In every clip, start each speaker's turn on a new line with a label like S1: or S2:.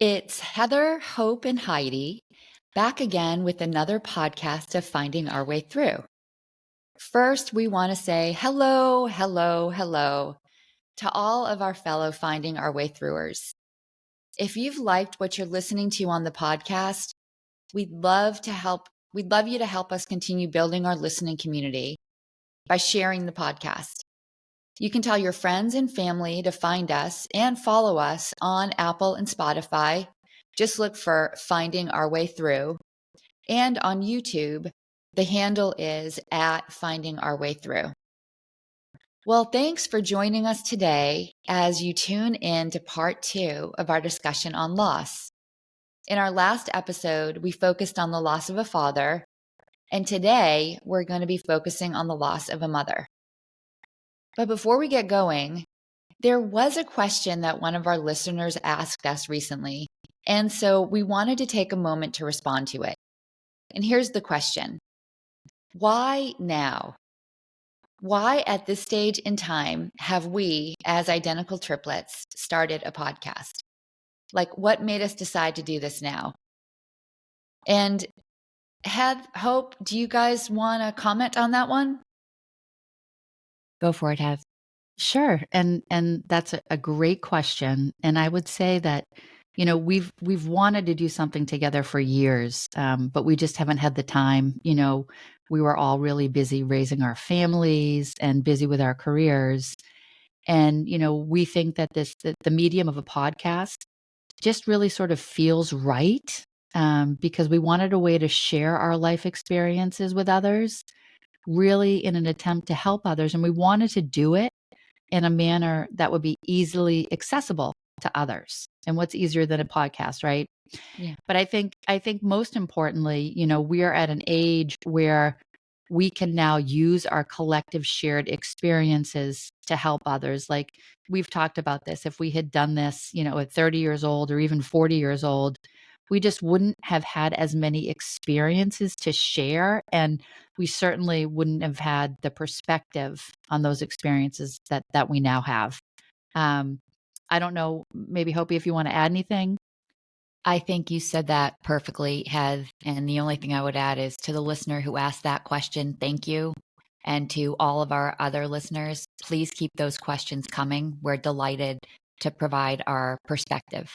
S1: It's Heather, Hope, and Heidi back again with another podcast of Finding Our Way Through. First, we want to say hello, hello, hello to all of our fellow Finding Our Way Throughers. If you've liked what you're listening to on the podcast, we'd love you to help us continue building our listening community by sharing the podcast. You can tell your friends and family to find us and follow us on Apple and Spotify. Just look for Finding Our Way Through. And on YouTube, the handle is at Finding Our Way Through. Well, thanks for joining us today as you tune in to part 2 of our discussion on loss. In our last episode, we focused on the loss of a father, and today we're going to be focusing on the loss of a mother. But before we get going, there was a question that one of our listeners asked us recently, and so we wanted to take a moment to respond to it. And here's the question. Why now? Why at this stage in time have we, as identical triplets, started a podcast? Like, what made us decide to do this now? And Hope, do you guys want to comment on that one? Go for it, Hev.
S2: Sure. And that's a great question. And I would say that, we've wanted to do something together for years, but we just haven't had the time. We were all really busy raising our families and busy with our careers. And, we think that the medium of a podcast just really sort of feels right, because we wanted a way to share our life experiences with others, really in an attempt to help others. And we wanted to do it in a manner that would be easily accessible to others. And what's easier than a podcast, right?
S1: Yeah.
S2: But I think most importantly, we are at an age where we can now use our collective shared experiences to help others. Like we've talked about this. If we had done this, at 30 years old or even 40 years old, we just wouldn't have had as many experiences to share. And we certainly wouldn't have had the perspective on those experiences that we now have. I don't know, maybe Hopi, if you want to add anything.
S1: I think you said that perfectly, Heath. And the only thing I would add is to the listener who asked that question, thank you. And to all of our other listeners, please keep those questions coming. We're delighted to provide our perspective.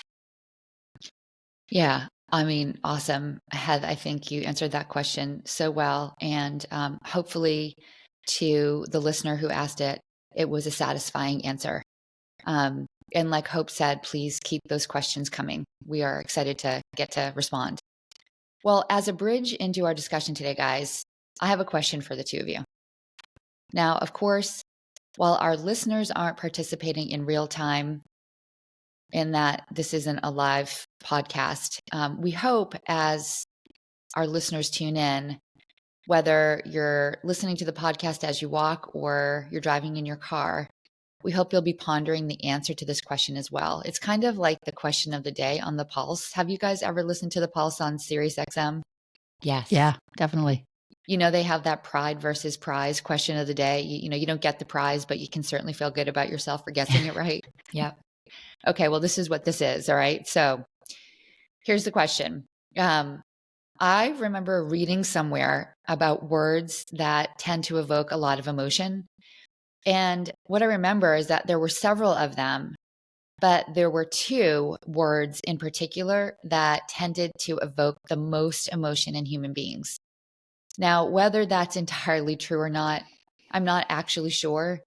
S1: Yeah, I mean, awesome. Heath, I think you answered that question so well. And hopefully to the listener who asked it, it was a satisfying answer. And like Hope said, please keep those questions coming. We are excited to get to respond. Well, as a bridge into our discussion today, guys, I have a question for the two of you. Now, of course, while our listeners aren't participating in real time, in that this isn't a live podcast, we hope as our listeners tune in, whether you're listening to the podcast as you walk or you're driving in your car, we hope you'll be pondering the answer to this question as well. It's kind of like the question of the day on the Pulse. Have you guys ever listened to the Pulse on Sirius XM?
S2: Yes. Yeah, definitely.
S1: They have that pride versus prize question of the day. You don't get the prize, but you can certainly feel good about yourself for guessing it right. Yep. Okay, well, this is what this is. All right. So here's the question. I remember reading somewhere about words that tend to evoke a lot of emotion. And what I remember is that there were several of them, but there were 2 words in particular that tended to evoke the most emotion in human beings. Now, whether that's entirely true or not, I'm not actually sure,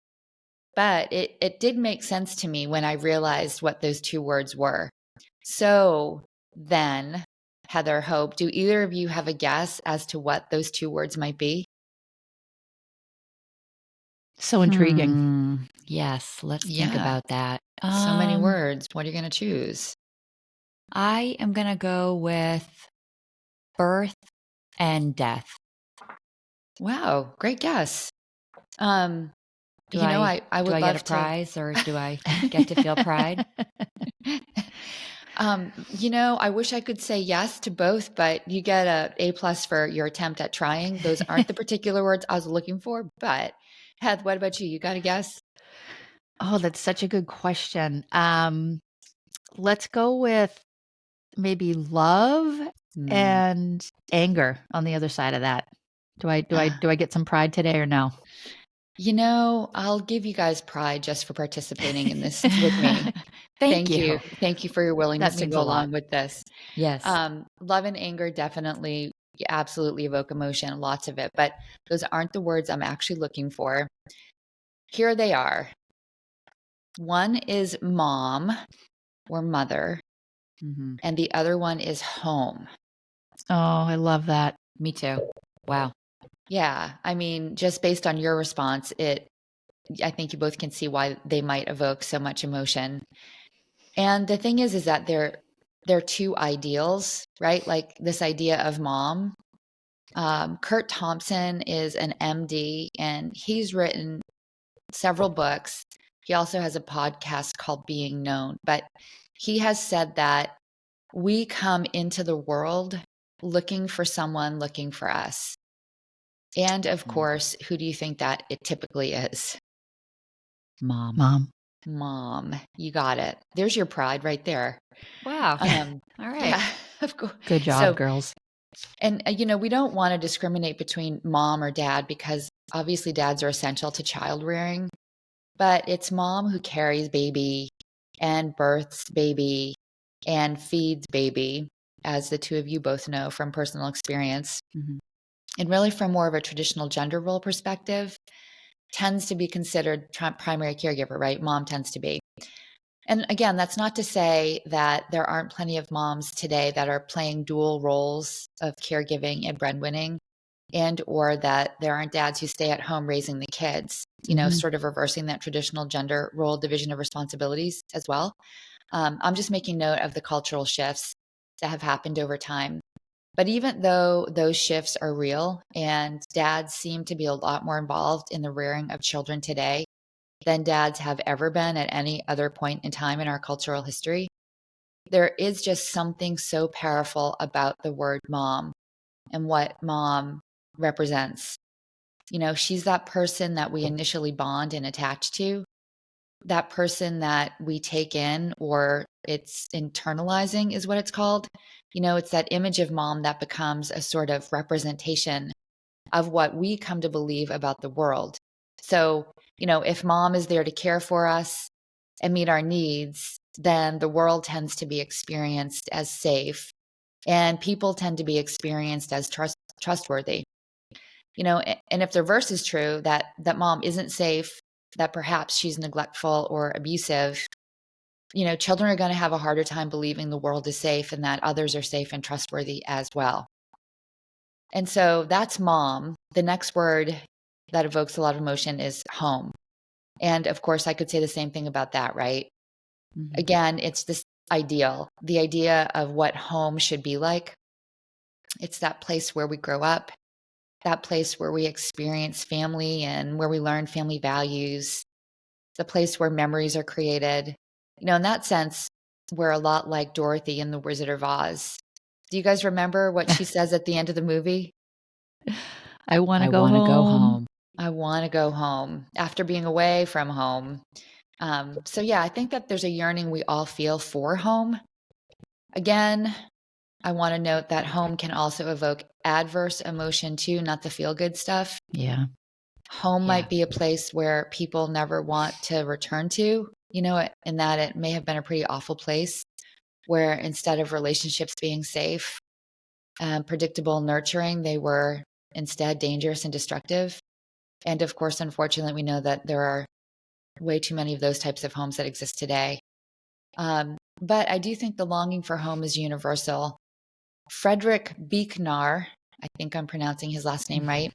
S1: but it did make sense to me when I realized what those 2 words were. So then, Heather, Hope, do either of you have a guess as to what those 2 words might be?
S2: So intriguing.
S1: Yes, let's think about that. So many words. What are you going to choose? I am going to go with birth and death. Wow, great guess. I would
S2: do I
S1: love
S2: get a prize or do I get to feel pride?
S1: I wish I could say yes to both, but you get a A+ for your attempt at trying. Those aren't the particular words I was looking for, but Heath, what about you? You got a guess?
S2: Oh, that's such a good question. Let's go with maybe love
S1: Mm.
S2: and anger on the other side of that. Do I get some pride today or no?
S1: I'll give you guys pride just for participating in this with me.
S2: Thank
S1: Thank
S2: you.
S1: you. Thank you for your
S2: That
S1: willingness to
S2: means
S1: go
S2: a lot.
S1: along with this.
S2: Yes.
S1: Love and anger definitely absolutely evoke emotion, lots of it, but those aren't the words I'm actually looking for. Here they are. One is mom or mother,
S2: Mhm.
S1: and the other one is home.
S2: Oh, I love that.
S1: Me too. Wow. Yeah. I mean, just based on your response, I think you both can see why they might evoke so much emotion. And the thing is that they're two ideals, right? Like this idea of mom. Kurt Thompson is an MD, and he's written several books. He also has a podcast called Being Known, but he has said that we come into the world looking for someone looking for us. And of
S2: Mm.
S1: course, who do you think that it typically is?
S2: Mom. Mom.
S1: Mom. You got it. There's your pride right there.
S2: Wow.
S1: Um,
S2: All right.
S1: yeah, of course.
S2: Good job,
S1: So,
S2: girls.
S1: and we don't want to discriminate between mom or dad because obviously dads are essential to child rearing, but it's mom who carries baby and births baby and feeds baby, as the two of you both know from personal experience.
S2: Mhm.
S1: And really, from more of a traditional gender role perspective, tends to be considered primary caregiver, right? Mom tends to be. And again, that's not to say that there aren't plenty of moms today that are playing dual roles of caregiving and breadwinning, and or that there aren't dads who stay at home raising the kids,
S2: Mhm.
S1: sort of reversing that traditional gender role division of responsibilities as well. I'm just making note of the cultural shifts that have happened over time. But even though those shifts are real and dads seem to be a lot more involved in the rearing of children today than dads have ever been at any other point in time in our cultural history, there is just something so powerful about the word mom and what mom represents. She's that person that we initially bond and attach to, that person that we take in, or it's internalizing is what it's called. It's that image of mom that becomes a sort of representation of what we come to believe about the world. So, if mom is there to care for us and meet our needs, then the world tends to be experienced as safe and people tend to be experienced as trustworthy. And if the reverse is true, that mom isn't safe, that perhaps she's neglectful or abusive, children are going to have a harder time believing the world is safe and that others are safe and trustworthy as well. And so that's mom. The next word that evokes a lot of emotion is home. And of course, I could say the same thing about that, right?
S2: Mhm.
S1: Again, it's this ideal, the idea of what home should be like. It's that place where we grow up, that place where we experience family and where we learn family values, the place where memories are created. In that sense, we're a lot like Dorothy in The Wizard of Oz. Do you guys remember what she says at the end of the movie?
S2: I want to
S1: I
S2: go
S1: want to go
S2: home.
S1: home. I want to go home after being away from home. So, yeah, I think that there's a yearning we all feel for home. Again, I want to note that home can also evoke adverse emotion too, not the feel good stuff.
S2: Yeah.
S1: Home
S2: Yeah.
S1: might be a place where people never want to return to, in that it may have been a pretty awful place where instead of relationships being safe, predictable, nurturing, they were instead dangerous and destructive. And of course, unfortunately, we know that there are way too many of those types of homes that exist today. But I do think the longing for home is universal. Frederick Buechner, I think I'm pronouncing his last name right.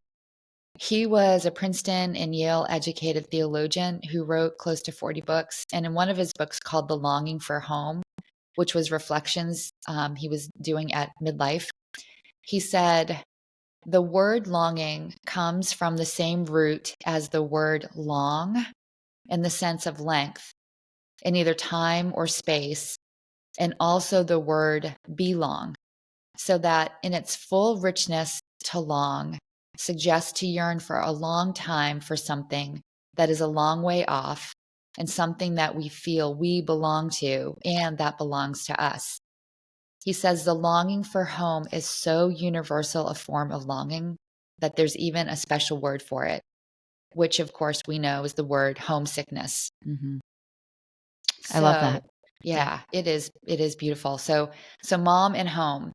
S1: He was a Princeton and Yale educated theologian who wrote close to 40 books. And in one of his books called The Longing for Home, which was reflections he was doing at midlife, he said, the word longing comes from the same root as the word long in the sense of length in either time or space, and also the word belong, so that in its full richness, to long suggests to yearn for a long time for something that is a long way off and something that we feel we belong to and that belongs to us. He says the longing for home is so universal a form of longing that there's even a special word for it, which of course we know is the word homesickness.
S2: Mm-hmm. I love
S1: So,
S2: that. Yeah.
S1: yeah, it is beautiful. So mom and home,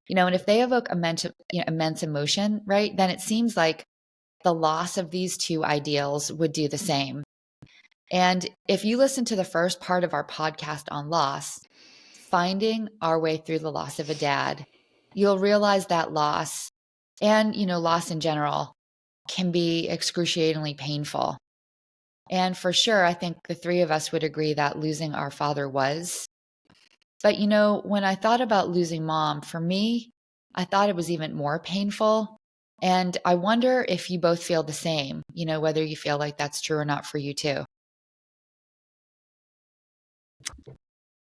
S1: and if they evoke immense emotion, right? Then it seems like the loss of these two ideals would do the same. And if you listen to the first part of our podcast on loss, finding our way through the loss of a dad, you'll realize that loss and, loss in general can be excruciatingly painful. And for sure, I think the three of us would agree that losing our father was. But, when I thought about losing mom, for me, I thought it was even more painful. And I wonder if you both feel the same, whether you feel like that's true or not for you too.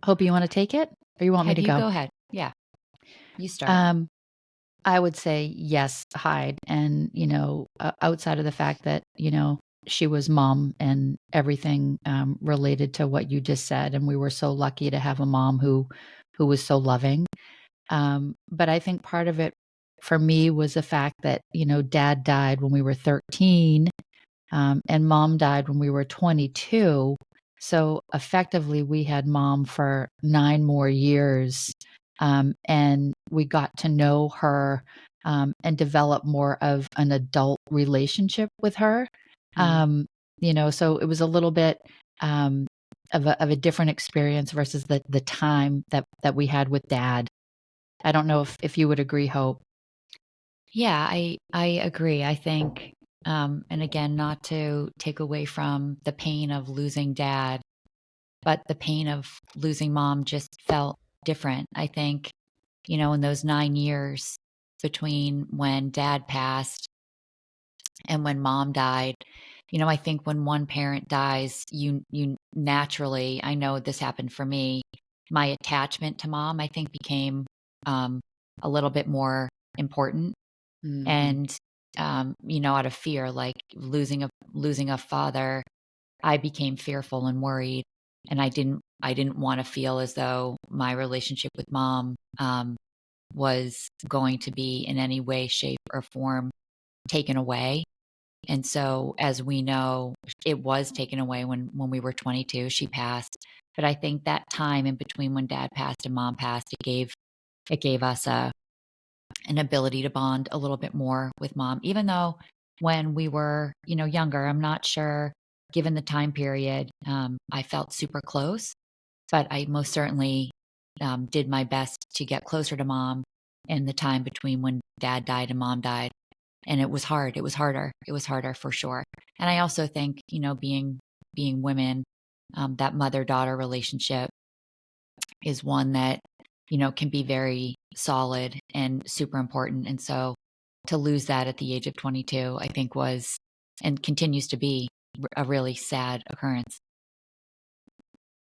S2: Hope you want to take it or you want me to
S1: Heidi, you
S2: go?
S1: go ahead. Yeah, you start.
S2: Um, I would say yes, Hyde. And, outside of the fact that, she was mom and everything related to what you just said. And we were so lucky to have a mom who was so loving. But I think part of it for me was the fact that, dad died when we were 13, and mom died when we were 22. So effectively, we had mom for 9 more years. And we got to know her and develop more of an adult relationship with her.
S1: Mm.
S2: So it was a little bit of a different experience versus the time that we had with dad. I don't know if you would agree, Hope.
S1: Yeah, I agree. I think, and again, not to take away from the pain of losing dad, but the pain of losing mom just felt different. I think, in those 9 years between when dad passed and when mom died, I think when one parent dies, you naturally, I know this happened for me, my attachment to mom, I think became um, a little bit more important.
S2: Mhm.
S1: And out of fear, like losing a father, I became fearful and worried, and I didn't want to feel as though my relationship with mom was going to be in any way, shape, or form taken away. And so, as we know, it was taken away when we were 22. She passed, but I think that time in between when dad passed and mom passed, it gave us an ability to bond a little bit more with mom, even though when we were, younger, I'm not sure, given the time period, I felt super close, but I most certainly did my best to get closer to mom in the time between when dad died and mom died. And it was hard. It was harder. It was harder for sure. And I also think, being women, that mother daughter relationship is one that, can be very solid and super important. And so to lose that at the age of 22, I think was and continues to be a really sad occurrence.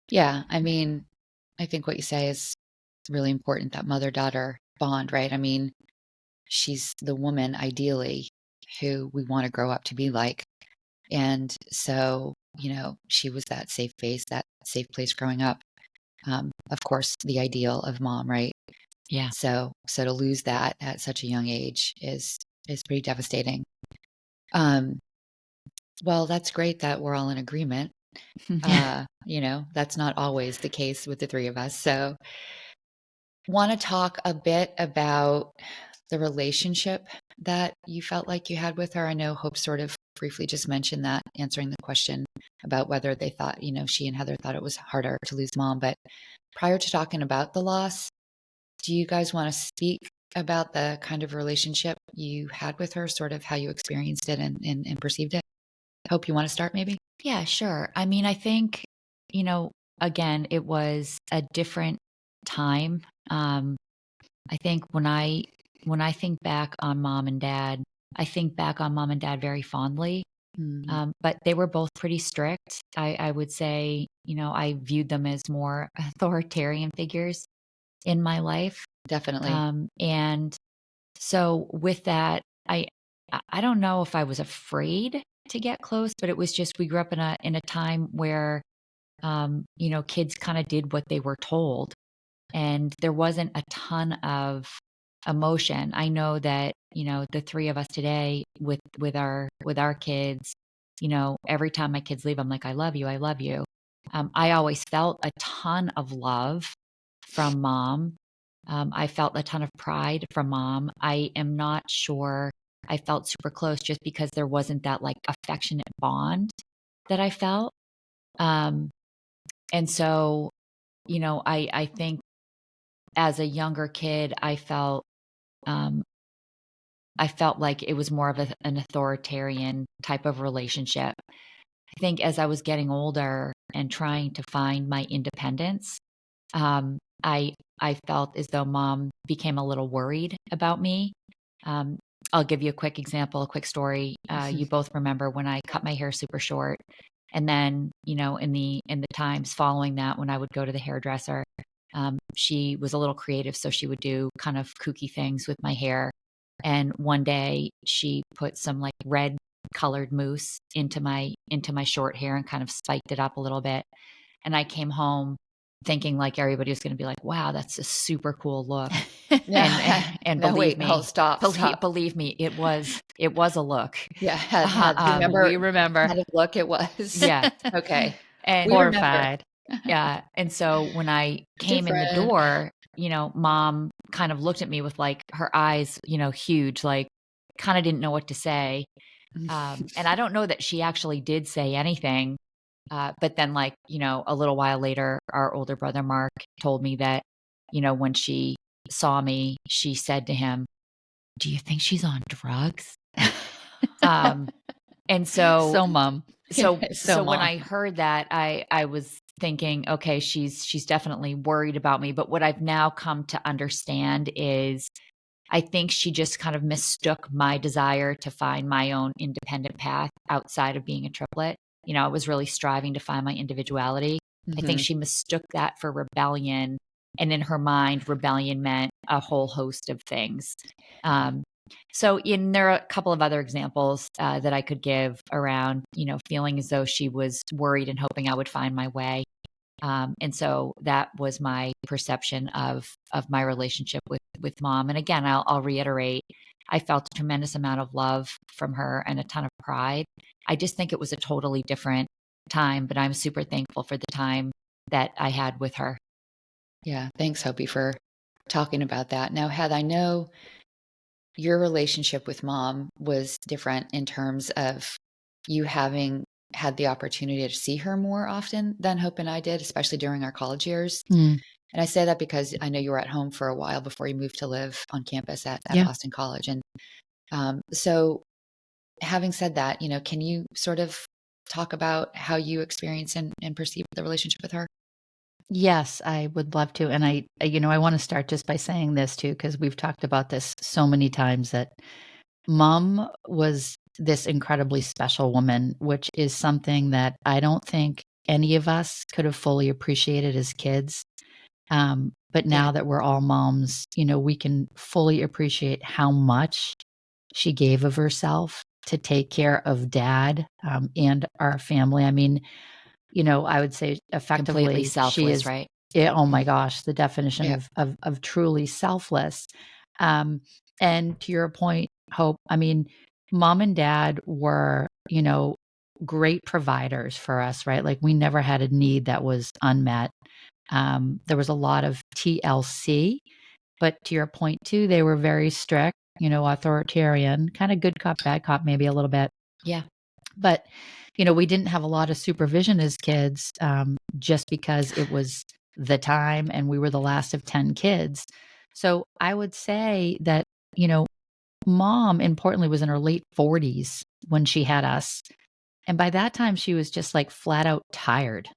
S1: Yeah. I mean, I think what you say is really important, that mother daughter bond, right? I mean, she's the woman ideally who we want to grow up to be like. And so, she was that safe base, that safe place growing up. Of course, the ideal of mom, right?
S2: Yeah.
S1: So to lose that at such a young age is pretty devastating. Um, well, that's great that we're all in agreement.
S2: Yeah.
S1: That's not always the case with the three of us. So want to talk a bit about the relationship that you felt like you had with her. I know Hope sort of briefly just mentioned that, answering the question about whether they thought, she and Heather thought it was harder to lose mom. But prior to talking about the loss, do you guys want to speak about the kind of relationship you had with her, sort of how you experienced it and perceived it? Hope you want to start maybe? Yeah, sure. I mean, I think, you know, again, it was a different time. I think when I think back on mom and dad, I think back on mom and dad very fondly.
S2: Mhm.
S1: But they were both pretty strict. I would say, I viewed them as more authoritarian figures in my life.
S2: Definitely.
S1: And so with that, I don't know if I was afraid to get close, but it was just we grew up in a time where kids kind of did what they were told. and there wasn't a ton of emotion. I know that, the three of us today with our kids, every time my kids leave, I'm like, I love you. I love you. I always felt a ton of love from mom. I felt a ton of pride from mom. I am not sure I felt super close just because there wasn't that like affectionate bond that I felt. Um, and so, I think as a younger kid, um, I felt like it was more of an authoritarian type of relationship. I think as I was getting older and trying to find my independence, um, I I felt as though mom became a little worried about me. Um, I'll give you a quick example, a quick story. You both remember when I cut my hair super short, and then in the times following that, when I would go to the hairdresser, she was a little creative, so she would do kind of kooky things with my hair. And one day she put some like red colored mousse into my short hair and kind of spiked it up a little bit. And I came home thinking like everybody was going to be like, "Wow, that's a super cool look." And
S2: Yeah.
S1: and
S2: No,
S1: believe
S2: wait,
S1: me,
S2: hold, stop, stop.
S1: believe me, it was a look.
S2: Yeah, do you
S1: We
S2: remember what
S1: remember.
S2: kind of look it was?
S1: Yes.
S2: Okay.
S1: And
S2: We remember.
S1: horrified. Yeah. And so when I came in the
S2: Different.
S1: door, mom kind of looked at me with like her eyes, huge, like kind of didn't know what to say. And I don't know that she actually did say anything. But then, like, a little while later, our older brother, Mark, told me that, when she saw me, she said to him, "Do you think she's on drugs?" Um, and so,
S2: So mom.
S1: so,
S2: So
S1: so when
S2: mom.
S1: I heard that, I was thinking, okay, she's definitely worried about me. But what I've now come to understand is I think she just kind of mistook my desire to find my own independent path outside of being a triplet. I was really striving to find my individuality. I think
S2: Mhm.
S1: she mistook that for rebellion. And in her mind, rebellion meant a whole host of things. Um, there are a couple of other examples that I could give around, feeling as though she was worried and hoping I would find my way. And so that was my perception of my relationship with mom. And again, I'll reiterate, I felt a tremendous amount of love from her and a ton of pride. I just think it was a totally different time, but I'm super thankful for the time that I had with her.
S2: Yeah, thanks, Hopi, for talking about that. Now, Heath, I know your relationship with mom was different in terms of you having had the opportunity to see her more often than Hope and I did, especially during our college years.
S1: Mm.
S2: And I say that because I know you were at home for a while before you moved to live on campus at
S1: Yeah.
S2: Boston College. And so, having said that, can you sort of talk about how you experience and perceive the relationship with her? Yes, I would love to. And I want to start just by saying this too, because we've talked about this so many times that mom was this incredibly special woman, which is something that I don't think any of us could have fully appreciated as kids. But
S1: Yeah.
S2: now that we're all moms, we can fully appreciate how much she gave of herself to take care of dad and our family. I mean, I would say
S1: Completely
S2: effectively she
S1: selfless,
S2: is,
S1: right?
S2: oh my gosh, the definition
S1: Yeah.
S2: of truly selfless. Um, and to your point, Hope, I mean, mom and dad were, great providers for us, right? Like we never had a need that was unmet. There was a lot of TLC, but to your point too, they were very strict, authoritarian, kind of good cop, bad cop, maybe a little bit.
S1: Yeah.
S2: But, we didn't have a lot of supervision as kids just because it was the time and we were the last of 10 kids. So I would say that, you know, mom, importantly, was in her late 40s when she had us. And by that time, she was just like flat out tired.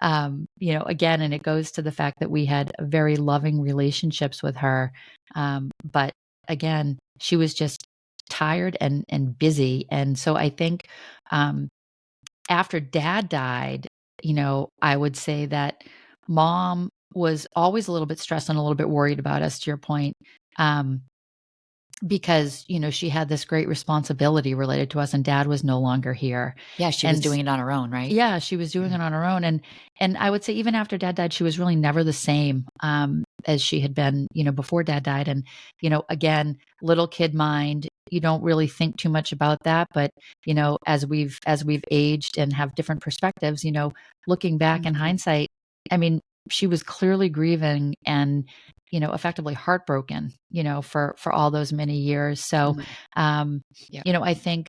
S2: Again, and it goes to the fact that we had very loving relationships with her. But again, she was just tired and busy. And so I think um, after dad died, I would say that mom was always a little bit stressed and a little bit worried about us, to your point. Um, because, she had this great responsibility related to us, and dad was no longer here.
S1: Yeah, she was
S2: And
S1: doing it on her own, right?
S2: yeah, she was doing it on her own. And I would say even after dad died, she was really never the same as she had been, before dad died. And, again, little kid mind, you don't really think too much about that. But, as we've aged and have different perspectives, looking back in
S1: Mhm.
S2: hindsight, I mean, she was clearly grieving and, effectively heartbroken, for all those many years. So,
S1: Mhm.
S2: um,
S1: Yeah.
S2: I think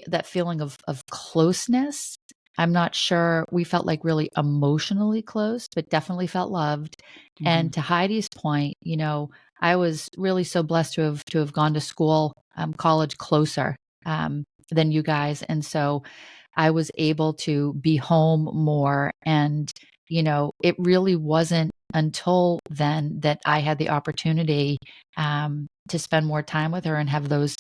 S2: that feeling of closeness, I'm not sure we felt like really emotionally close, but definitely felt loved.
S1: Mhm.
S2: And to Heidi's point, I was really so blessed to have gone to school, college closer than you guys, and so I was able to be home more. And it really wasn't until then that I had the opportunity to spend more time with her and have those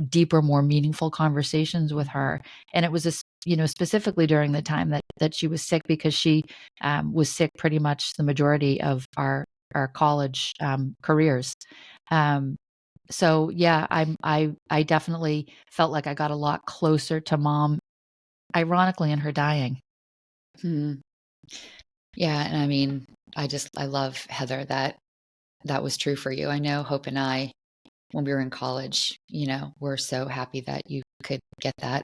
S2: deeper, more meaningful conversations with her. And it was specifically during the time that she was sick, because she was sick pretty much the majority of our college careers. Um, so yeah, I definitely felt like I got a lot closer to mom, ironically, in her dying.
S1: Mhm. Yeah, and I mean, I love, Heather, that that was true for you. I know Hope and I, when we were in college, we're so happy that you could get that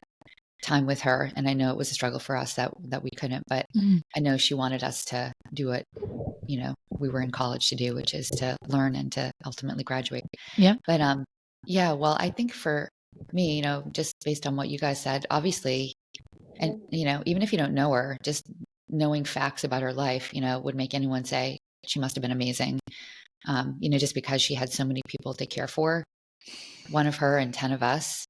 S1: time with her. And I know it was a struggle for us that we couldn't, but
S2: Mm.
S1: I know she wanted us to do what, we were in college to do, which is to learn and to ultimately graduate.
S2: Yeah.
S1: But yeah, well, I think for me, just based on what you guys said, obviously, and even if you don't know her, just knowing facts about her life, would make anyone say she must have been amazing. Just because she had so many people to care for, one of her and 10 of us.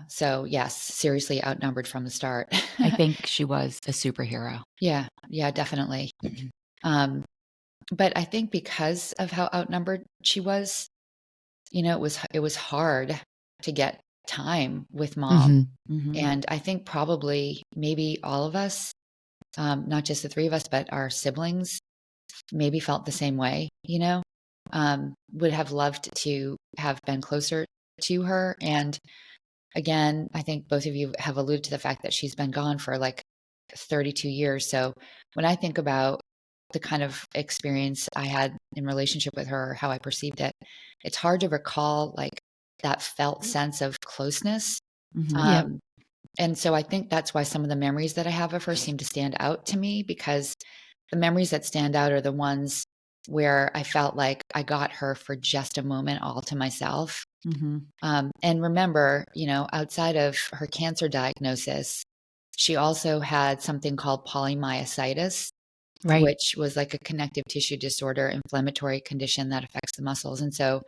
S1: So yes, seriously outnumbered from the start.
S3: I think she was a superhero.
S1: Yeah, yeah, definitely. Um, but I think because of how outnumbered she was, it was hard to get time with mom.
S2: Hmm.
S3: Mhm.
S1: And I think probably maybe all of us, not just the three of us, but our siblings maybe felt the same way, would have loved to have been closer to her. And again, I think both of you have alluded to the fact that she's been gone for like 32 years. So when I think about the kind of experience I had in relationship with her, how I perceived it, it's hard to recall like that felt sense of closeness.
S3: Mhm.
S2: Yep.
S1: Um, and so I think that's why some of the memories that I have of her seem to stand out to me, because the memories that stand out are the ones where I felt like I got her for just a moment all to myself.
S3: Mhm.
S1: And remember, outside of her cancer diagnosis, she also had something called polymyositis,
S2: Right.
S1: which was like a connective tissue disorder, inflammatory condition that affects the muscles. And so,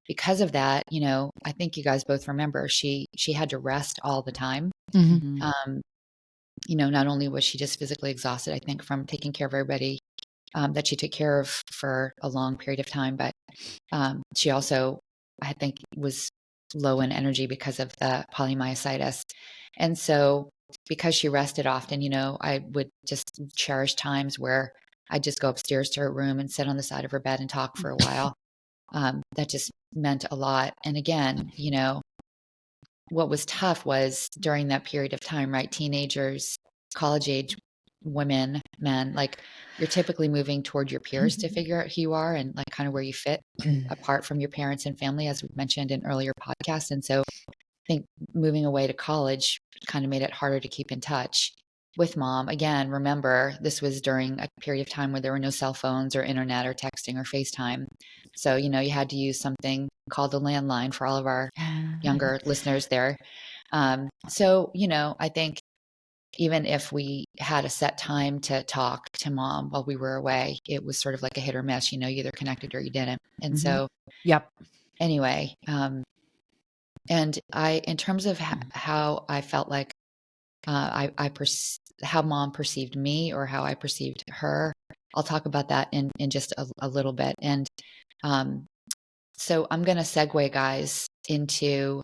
S1: because of that, I think you guys both remember she had to rest all the time.
S2: Hmm.
S3: Mhm.
S1: Um, not only was she just physically exhausted, I think, from taking care of everybody that she took care of for a long period of time, but she also, I think, was low in energy because of the polymyositis. And so, because she rested often, I would just cherish times where I'd just go upstairs to her room and sit on the side of her bed and talk for a while. That just meant a lot. And again, what was tough was during that period of time, right? Teenagers, college age women, men, like you're typically moving toward your peers to figure out who you are and like kind of where you fit apart from your parents and family, as we've mentioned in earlier podcasts. And so I think moving away to college kind of made it harder to keep in touch with mom. Again, remember, this was during a period of time where there were no cell phones or internet or texting or FaceTime. So, you had to use something called a landline for all of our younger listeners there. So, I think even if we had a set time to talk to mom while we were away, it was sort of like a hit or miss, you either connected or you didn't. And
S3: Mhm.
S1: so,
S2: Yep.
S1: anyway, and in terms of how I felt like how mom perceived me or how I perceived her, I'll talk about that in just a little bit. And um, so I'm going to segue, guys, into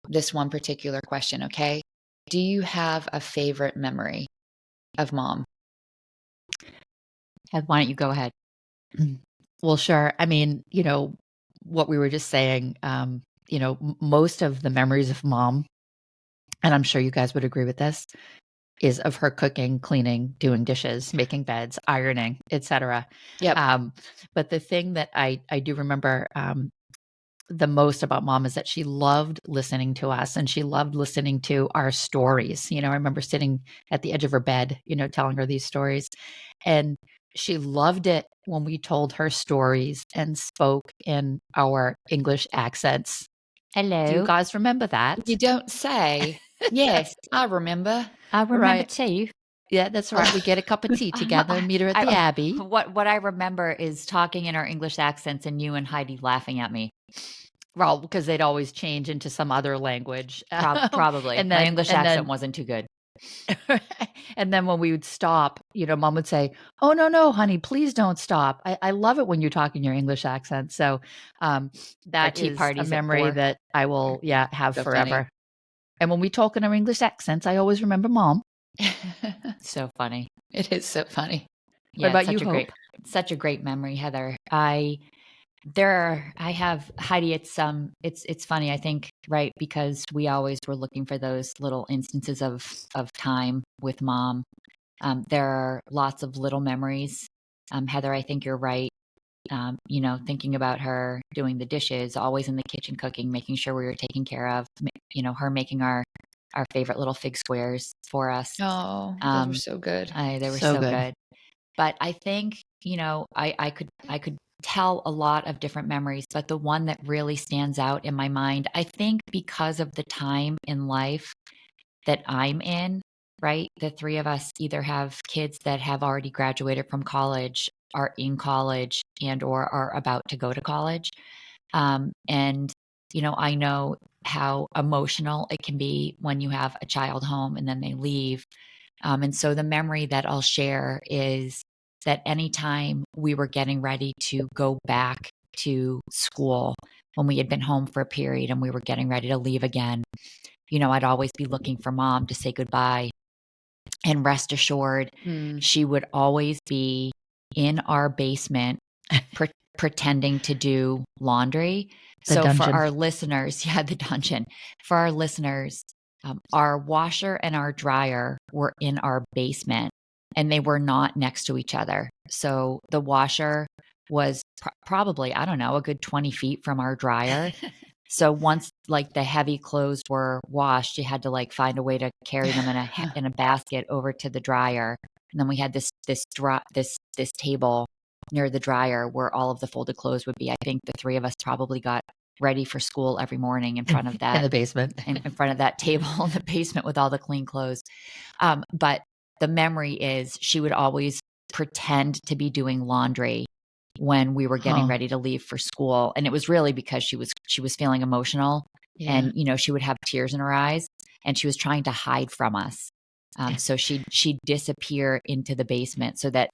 S1: this one particular question. Okay. Do you have a favorite memory of mom?
S3: Why don't you go ahead?
S2: Well, sure. I mean, what we were just saying, most of the memories of mom, and I'm sure you guys would agree with this, is of her cooking, cleaning, doing dishes, making beds, ironing, etc.
S1: Yep.
S2: But the thing that I do remember the most about mom is that she loved listening to us, and she loved listening to our stories. I remember sitting at the edge of her bed, telling her these stories. And she loved it when we told her stories and spoke in our English accents. Do you
S3: Hello.
S2: guys remember that?
S1: You don't say. Yes, I remember.
S3: I remember
S2: Right.
S3: too.
S2: Yeah, that's right. We get a cup of tea together, meet her at the Abbey.
S3: What I remember is talking in our English accents and you and Heidi laughing at me.
S2: Well, because they'd always change into some other language.
S3: Probably.
S2: And
S3: My
S2: then,
S3: English
S2: and
S3: accent
S2: then
S3: wasn't too good.
S2: and then when we would stop, mom would say, "Oh, no, no, honey, please don't stop. I love it when you talk in your English accent." So that
S3: tea
S2: is a
S3: parties at
S2: memory
S3: 4.
S2: that I will, have
S1: So funny.
S2: forever. And when we talk in our English accents, I always remember mom.
S3: So funny.
S1: It is so funny.
S2: What
S3: Yeah,
S2: about
S3: it's
S2: you,
S3: such a
S2: Hope?
S3: such a great memory, Heather. I have Heidi. It's funny. I think right because we always were looking for those little instances of time with mom. There are lots of little memories. Heather, I think you're right. Thinking about her doing the dishes, always in the kitchen cooking, making sure we were taken care of. Her making our favorite little fig squares for us.
S1: Oh, those were so good.
S3: They were
S2: So
S3: so
S2: good.
S3: good. But I think, I could tell a lot of different memories, but the one that really stands out in my mind, I think because of the time in life that I'm in, right? The three of us either have kids that have already graduated from college, are in college, and or are about to go to college. And I know how emotional it can be when you have a child home and then they leave. And so the memory that I'll share is that anytime we were getting ready to go back to school, when we had been home for a period and we were getting ready to leave again, I'd always be looking for mom to say goodbye. And rest assured,
S1: Mm.
S3: she would always be in our basement pretending to do laundry.
S2: The
S3: So for
S2: dungeon.
S3: our listeners, yeah, the dungeon. For our listeners, our washer and our dryer were in our basement and they were not next to each other. So the washer was probably, I don't know, a good 20 feet from our dryer. So once like the heavy clothes were washed, you had to like find a way to carry them in a basket over to the dryer. And then we had this table near the dryer where all of the folded clothes would be. I think the three of us probably got ready for school every morning in front of
S2: in
S3: that
S2: the basement.
S3: in front of that table in the basement with all the clean clothes. But the memory is she would always pretend to be doing laundry when we were getting ready to leave for school, and it was really because she was feeling emotional,
S1: Yeah.
S3: and she would have tears in her eyes, and she was trying to hide from us. So she'd disappear into the basement so that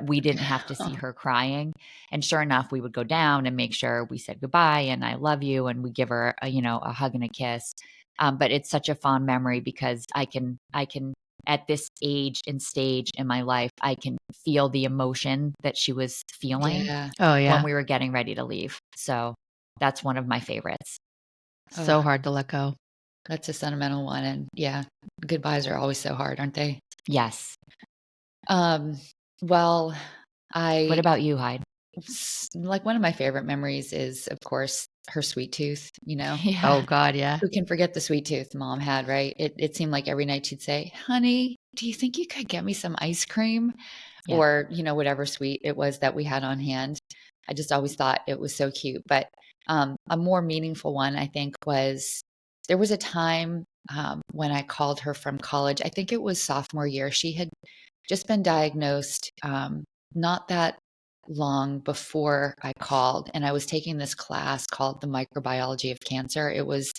S3: we didn't have to see her crying. And sure enough, we would go down and make sure we said goodbye and I love you, and we give her a hug and a kiss. But it's such a fond memory because I can at this age and stage in my life, I can feel the emotion that she was feeling
S1: Yeah.
S2: Oh, yeah.
S3: when we were getting ready to leave. So that's one of my favorites.
S2: So hard to let go.
S1: That's a sentimental one. And yeah, goodbyes are always so hard, aren't they?
S3: Yes.
S1: Well,
S3: What about you, Hyde?
S1: like one of my favorite memories is, of course, her sweet tooth,
S3: Yeah.
S2: Oh, God, yeah.
S1: Who can forget the sweet tooth mom had, right? It seemed like every night she'd say, "Honey, do you think you could get me some ice cream?"
S3: Yeah.
S1: Or, whatever sweet it was that we had on hand. I just always thought it was so cute. But a more meaningful one, I think, was there was a time when I called her from college. I think it was sophomore year. She had just been diagnosed not that long before I called. And I was taking this class called the Microbiology of Cancer. It was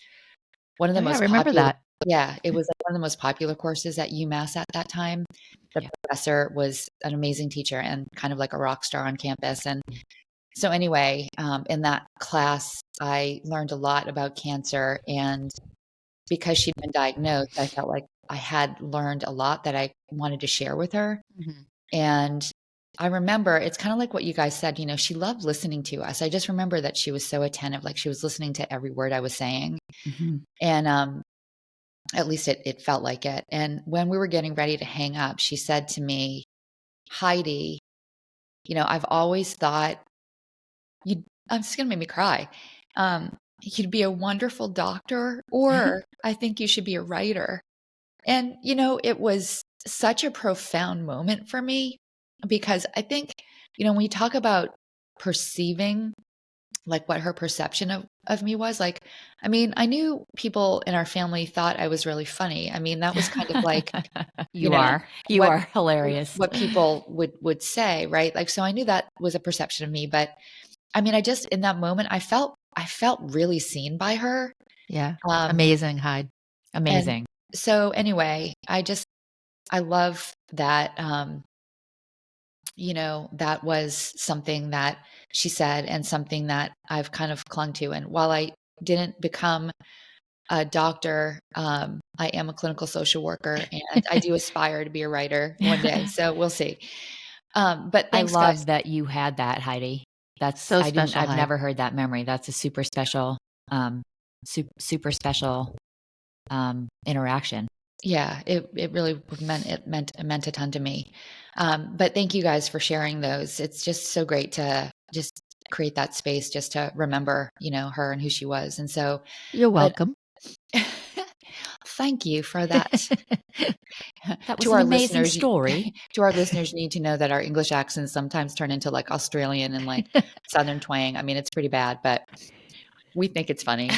S1: one of the
S2: Oh, yeah, I
S1: most
S2: remember
S1: popular.
S2: that.
S1: Yeah, it was like one of the most popular courses at UMass at that time. The
S3: Yeah.
S1: professor was an amazing teacher and kind of like a rock star on campus. And so, anyway, in that class, I learned a lot about cancer. And because she'd been diagnosed, I felt like I had learned a lot that I wanted to share with her.
S2: Mhm.
S1: And I remember it's kind of like what you guys said, she loved listening to us. I just remember that she was so attentive, like she was listening to every word I was saying.
S3: Mm-hmm.
S1: And at least it felt like it. And when we were getting ready to hang up, she said to me, Heidi, I've always thought I'm just going to make me cry. You'd be a wonderful doctor, or I think you should be a writer. And, it was such a profound moment for me because I think, when you talk about perceiving, like what her perception of me was like, I mean, I knew people in our family thought I was really funny. I mean, that was kind of like,
S3: You are
S1: what
S3: hilarious.
S1: what people would say, right? Like, so I knew that was a perception of me, but I mean, I just in that moment, I felt really seen by her.
S2: Yeah.
S1: Um,
S2: Amazing, Hyde.
S1: and
S3: Amazing.
S1: so anyway, I love that. That was something that she said and something that I've kind of clung to. And while I didn't become a doctor, I am a clinical social worker, and I do aspire to be a writer one day. So we'll see. But
S3: I
S1: thanks, guys.
S3: love that you had that, Heidi.
S2: So special,
S3: I've
S2: Hyde.
S3: never heard that memory. That's a super special, super special interaction.
S1: Yeah, it really meant a ton to me. But thank you guys for sharing those. It's just so great to just create that space just to remember, her and who she was. And so,
S2: You're
S1: but
S2: welcome.
S1: thank you for that.
S3: That was
S1: To
S3: an
S1: our
S3: amazing
S1: listeners,
S3: story.
S1: to our listeners, you need to know that our English accents sometimes turn into like Australian and like Southern twang. I mean, it's pretty bad, but we think it's funny.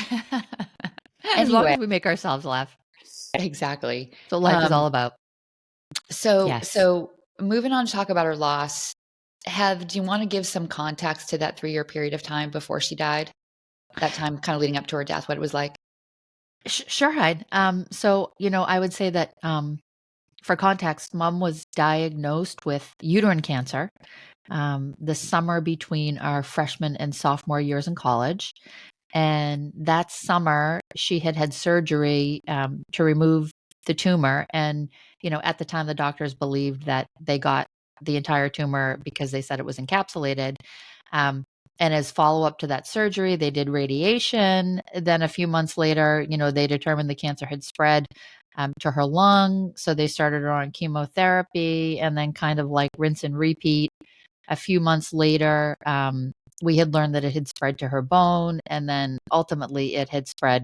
S2: As long
S1: Anyway,
S2: as we make ourselves laugh.
S1: exactly.
S2: That's what life is all about.
S1: So
S3: Yes.
S1: moving on to talk about her loss, do you want to give some context to that 3-year period of time before she died? That time kind of leading up to her death, what it was like?
S2: Sure, Hyde. So, I would say that for context, mom was diagnosed with uterine cancer the summer between our freshman and sophomore years in college. And that summer, she had had surgery to remove the tumor. And, at the time, the doctors believed that they got the entire tumor because they said it was encapsulated. And as follow up to that surgery, they did radiation. Then a few months later, they determined the cancer had spread to her lung. So they started her on chemotherapy and then kind of like rinse and repeat. A few months later, we had learned that it had spread to her bone, and then ultimately it had spread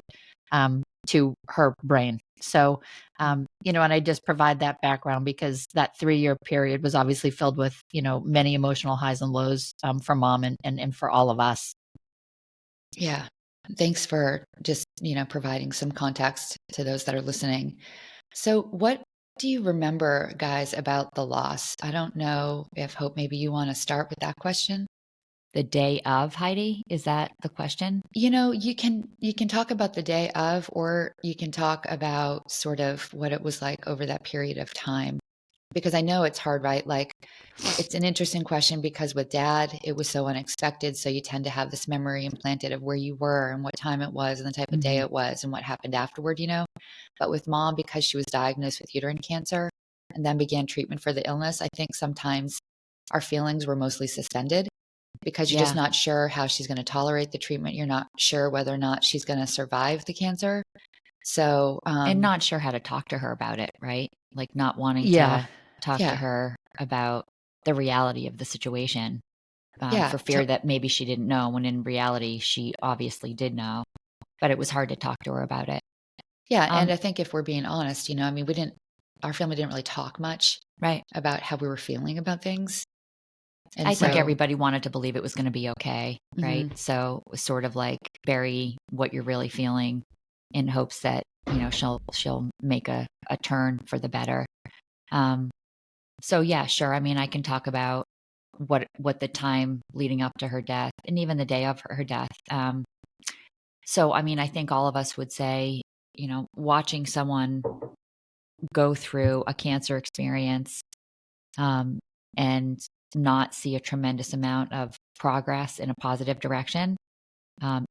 S2: to her brain. So, and I just provide that background because that 3-year period was obviously filled with, many emotional highs and lows for mom and for all of us.
S1: Yeah. Thanks for just, providing some context to those that are listening. So, what do you remember, guys, about the loss? I don't know if Hope, maybe you want to start with that question.
S3: The day of, Heidi? Is that the question?
S1: You can talk about the day of, or you can talk about sort of what it was like over that period of time. Because I know it's hard, right? Like, it's an interesting question because with dad, it was so unexpected. So you tend to have this memory implanted of where you were and what time it was and the type of day
S3: Mhm.
S1: it was and what happened afterward. But with mom, because she was diagnosed with uterine cancer and then began treatment for the illness, I think sometimes our feelings were mostly suspended because you're just
S3: Yeah.
S1: not sure how she's going to tolerate the treatment. You're not sure whether or not she's going to survive the cancer. So,
S3: And not sure how to talk to her about it, right? Like not wanting
S2: Yeah.
S3: to talk to
S1: yeah,
S3: her about the reality of the situation
S1: yeah,
S3: for fear that maybe she didn't know, when in reality, she obviously did know, but it was hard to talk to her about it.
S1: yeah. And
S3: Um,
S1: I think if we're being honest, I mean, our family didn't really talk much
S3: right.
S1: about how we were feeling about things. And
S3: I think
S1: so,
S3: everybody wanted to believe it was going to be okay, right?
S1: mhm,
S3: So it was sort of like bury what you're really feeling in hopes that, she'll make a turn for the better. Um, so yeah, sure. I mean, I can talk about what the time leading up to her death and even the day of her death. So I mean, I think all of us would say, watching someone go through a cancer experience um, and not see a tremendous amount of progress in a positive direction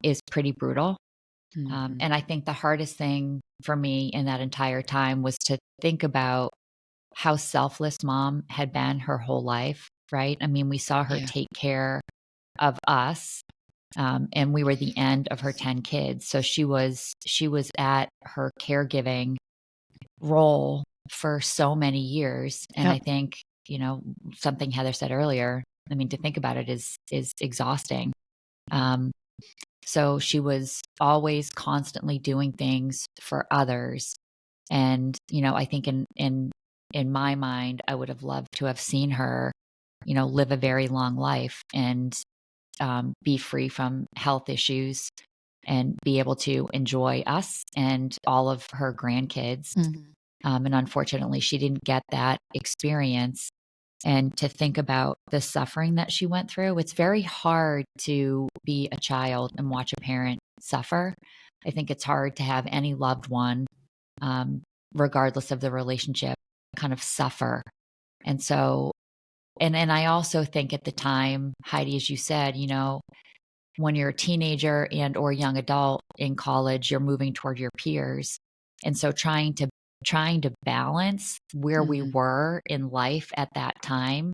S3: is pretty brutal.
S1: mhm,
S3: And I think the hardest thing for me in that entire time was to think about how selfless mom had been her whole life. right? I mean, we saw her take care of us. And we were the end of her 10 kids. So she was at her caregiving role for so many years. And I think, something Heather said earlier, I mean, to think about it is exhausting. So she was always constantly doing things for others. And, I think in my mind, I would have loved to have seen her, live a very long life and be free from health issues and be able to enjoy us and all of her grandkids. And unfortunately, she didn't get that experience. And to think about the suffering that she went through, it's very hard to be a child and watch a parent suffer. I think it's hard to have any loved one, regardless of the relationship, kind of suffer. And so, and I also think at the time, Heidi, as you said, when you're a teenager and or young adult in college, you're moving toward your peers. And so trying to balance where we were in life at that time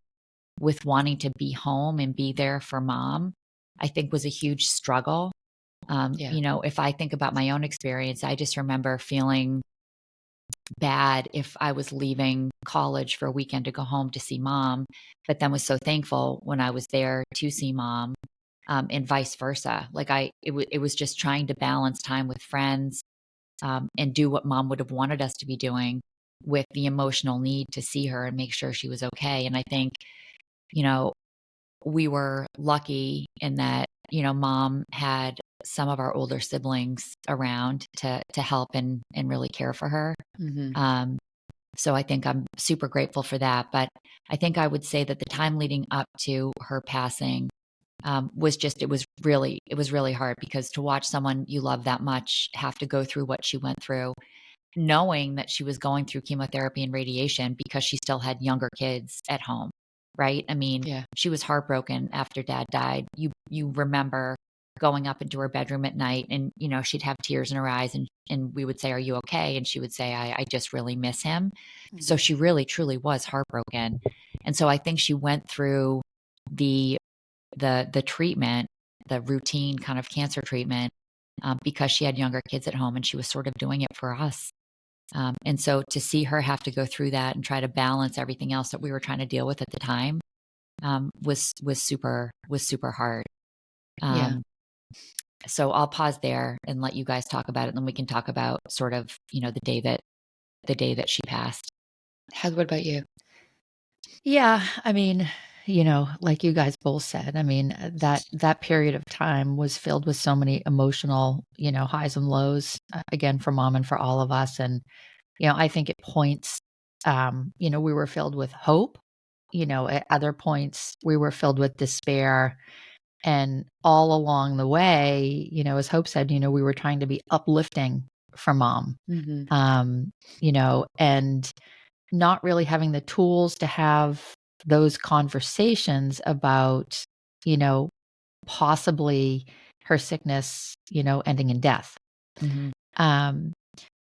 S3: with wanting to be home and be there for mom, I think was a huge struggle. If I think about my own experience, I just remember feeling bad if I was leaving college for a weekend to go home to see mom, but then was so thankful when I was there to see mom, and vice versa. Like it was just trying to balance time with friends, and do what mom would have wanted us to be doing with the emotional need to see her and make sure she was okay. And I think, we were lucky in that, mom had some of our older siblings around to help and really care for her. So I think I'm super grateful for that. But I think I would say that the time leading up to her passing, it was really hard, because to watch someone you love that much have to go through what she went through, knowing that she was going through chemotherapy and radiation because she still had younger kids at home, right? I mean, she was heartbroken after dad died. You remember going up into her bedroom at night and, she'd have tears in her eyes and we would say, "Are you okay?" And she would say, I just really miss him. So she really, truly was heartbroken. And so I think she went through the treatment, the routine kind of cancer treatment, because she had younger kids at home and she was sort of doing it for us. And so to see her have to go through that and try to balance everything else that we were trying to deal with at the time, was super hard. So I'll pause there and let you guys talk about it, and then we can talk about sort of, the day that she passed.
S1: Heather, what about you?
S2: Yeah, I mean, like you guys both said, I mean, that period of time was filled with so many emotional, highs and lows, again, for mom and for all of us. And, I think at points, we were filled with hope. At other points, we were filled with despair. And all along the way, as Hope said, we were trying to be uplifting for mom, and not really having the tools to have those conversations about, possibly her sickness, ending in death.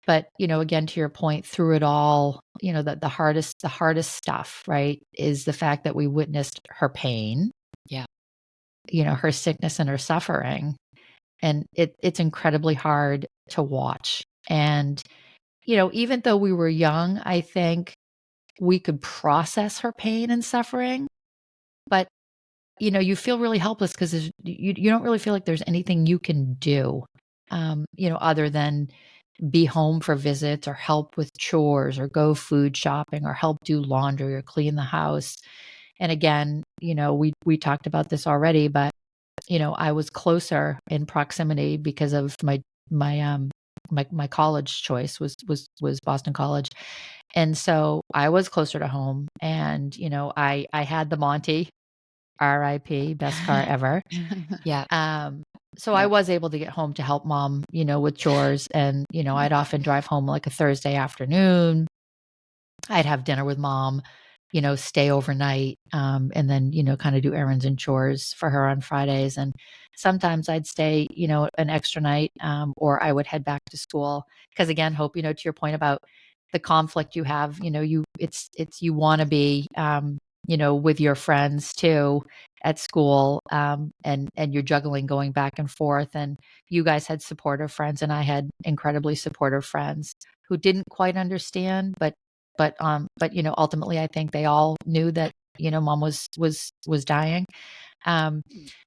S2: But, again, to your point, through it all, the hardest stuff, right, is the fact that we witnessed her pain.
S3: Yeah.
S2: Her sickness and her suffering. And it's incredibly hard to watch. And, even though we were young, I think we could process her pain and suffering. But, you feel really helpless because you don't really feel like there's anything you can do, other than be home for visits or help with chores or go food shopping or help do laundry or clean the house. And again, we talked about this already, but I was closer in proximity because of my college choice was Boston College. And so I was closer to home, and I had the Monty, RIP, best car ever. So I was able to get home to help mom, with chores, and I'd often drive home like a Thursday afternoon. I'd have dinner with mom, stay overnight, and then, kind of do errands and chores for her on Fridays. And sometimes I'd stay, an extra night, or I would head back to school. Because again, Hope, to your point about the conflict you have, you want to be, with your friends too at school, and you're juggling going back and forth, and you guys had supportive friends, and I had incredibly supportive friends who didn't quite understand, but ultimately I think they all knew that mom was dying. Um,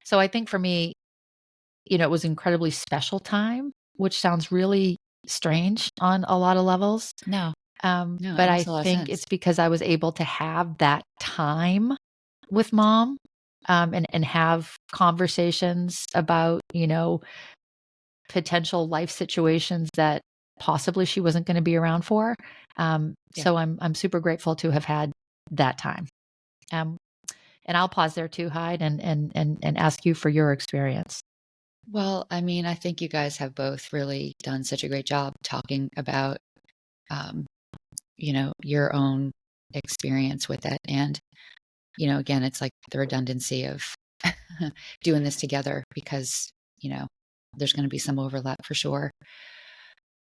S2: so I think for me, it was incredibly special time, which sounds really strange on a lot of levels.
S3: No.
S1: No, it
S2: But I
S1: makes a lot of
S2: think
S1: sense.
S2: it's because I was able to have that time with mom, and have conversations about, potential life situations that possibly she wasn't going to be around for.
S1: Yeah.
S2: So I'm super grateful to have had that time. Um, and I'll pause there too, Hyde, and ask you for your experience.
S1: Well, I mean, I think you guys have both really done such a great job talking about, um, your own experience with it. And, again, it's like the redundancy of doing this together because, there's going to be some overlap for sure.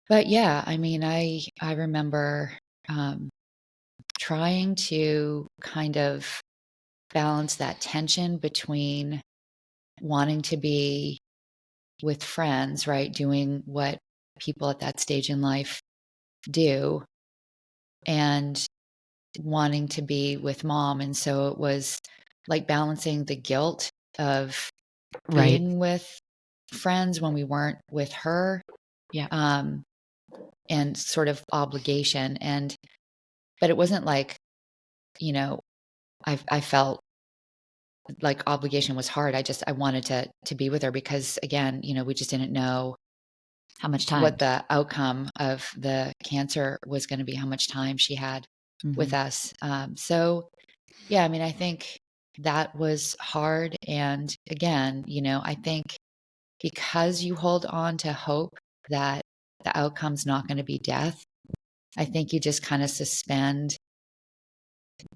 S1: But yeah, I mean, I remember trying to kind of balance that tension between wanting to be with friends, right? Doing what people at that stage in life do and wanting to be with mom. And so it was like balancing the guilt of
S2: Right.
S1: being with friends when we weren't with her,
S3: Yeah.
S1: and sort of obligation. But it wasn't like, I felt like obligation was hard. I wanted to be with her because again, we just didn't know
S3: How much time?
S1: what the outcome of the cancer was going to be, how much time she had with us. So yeah, I mean, I think that was hard. And again, I think because you hold on to hope that the outcome's not going to be death, I think you just kind of suspend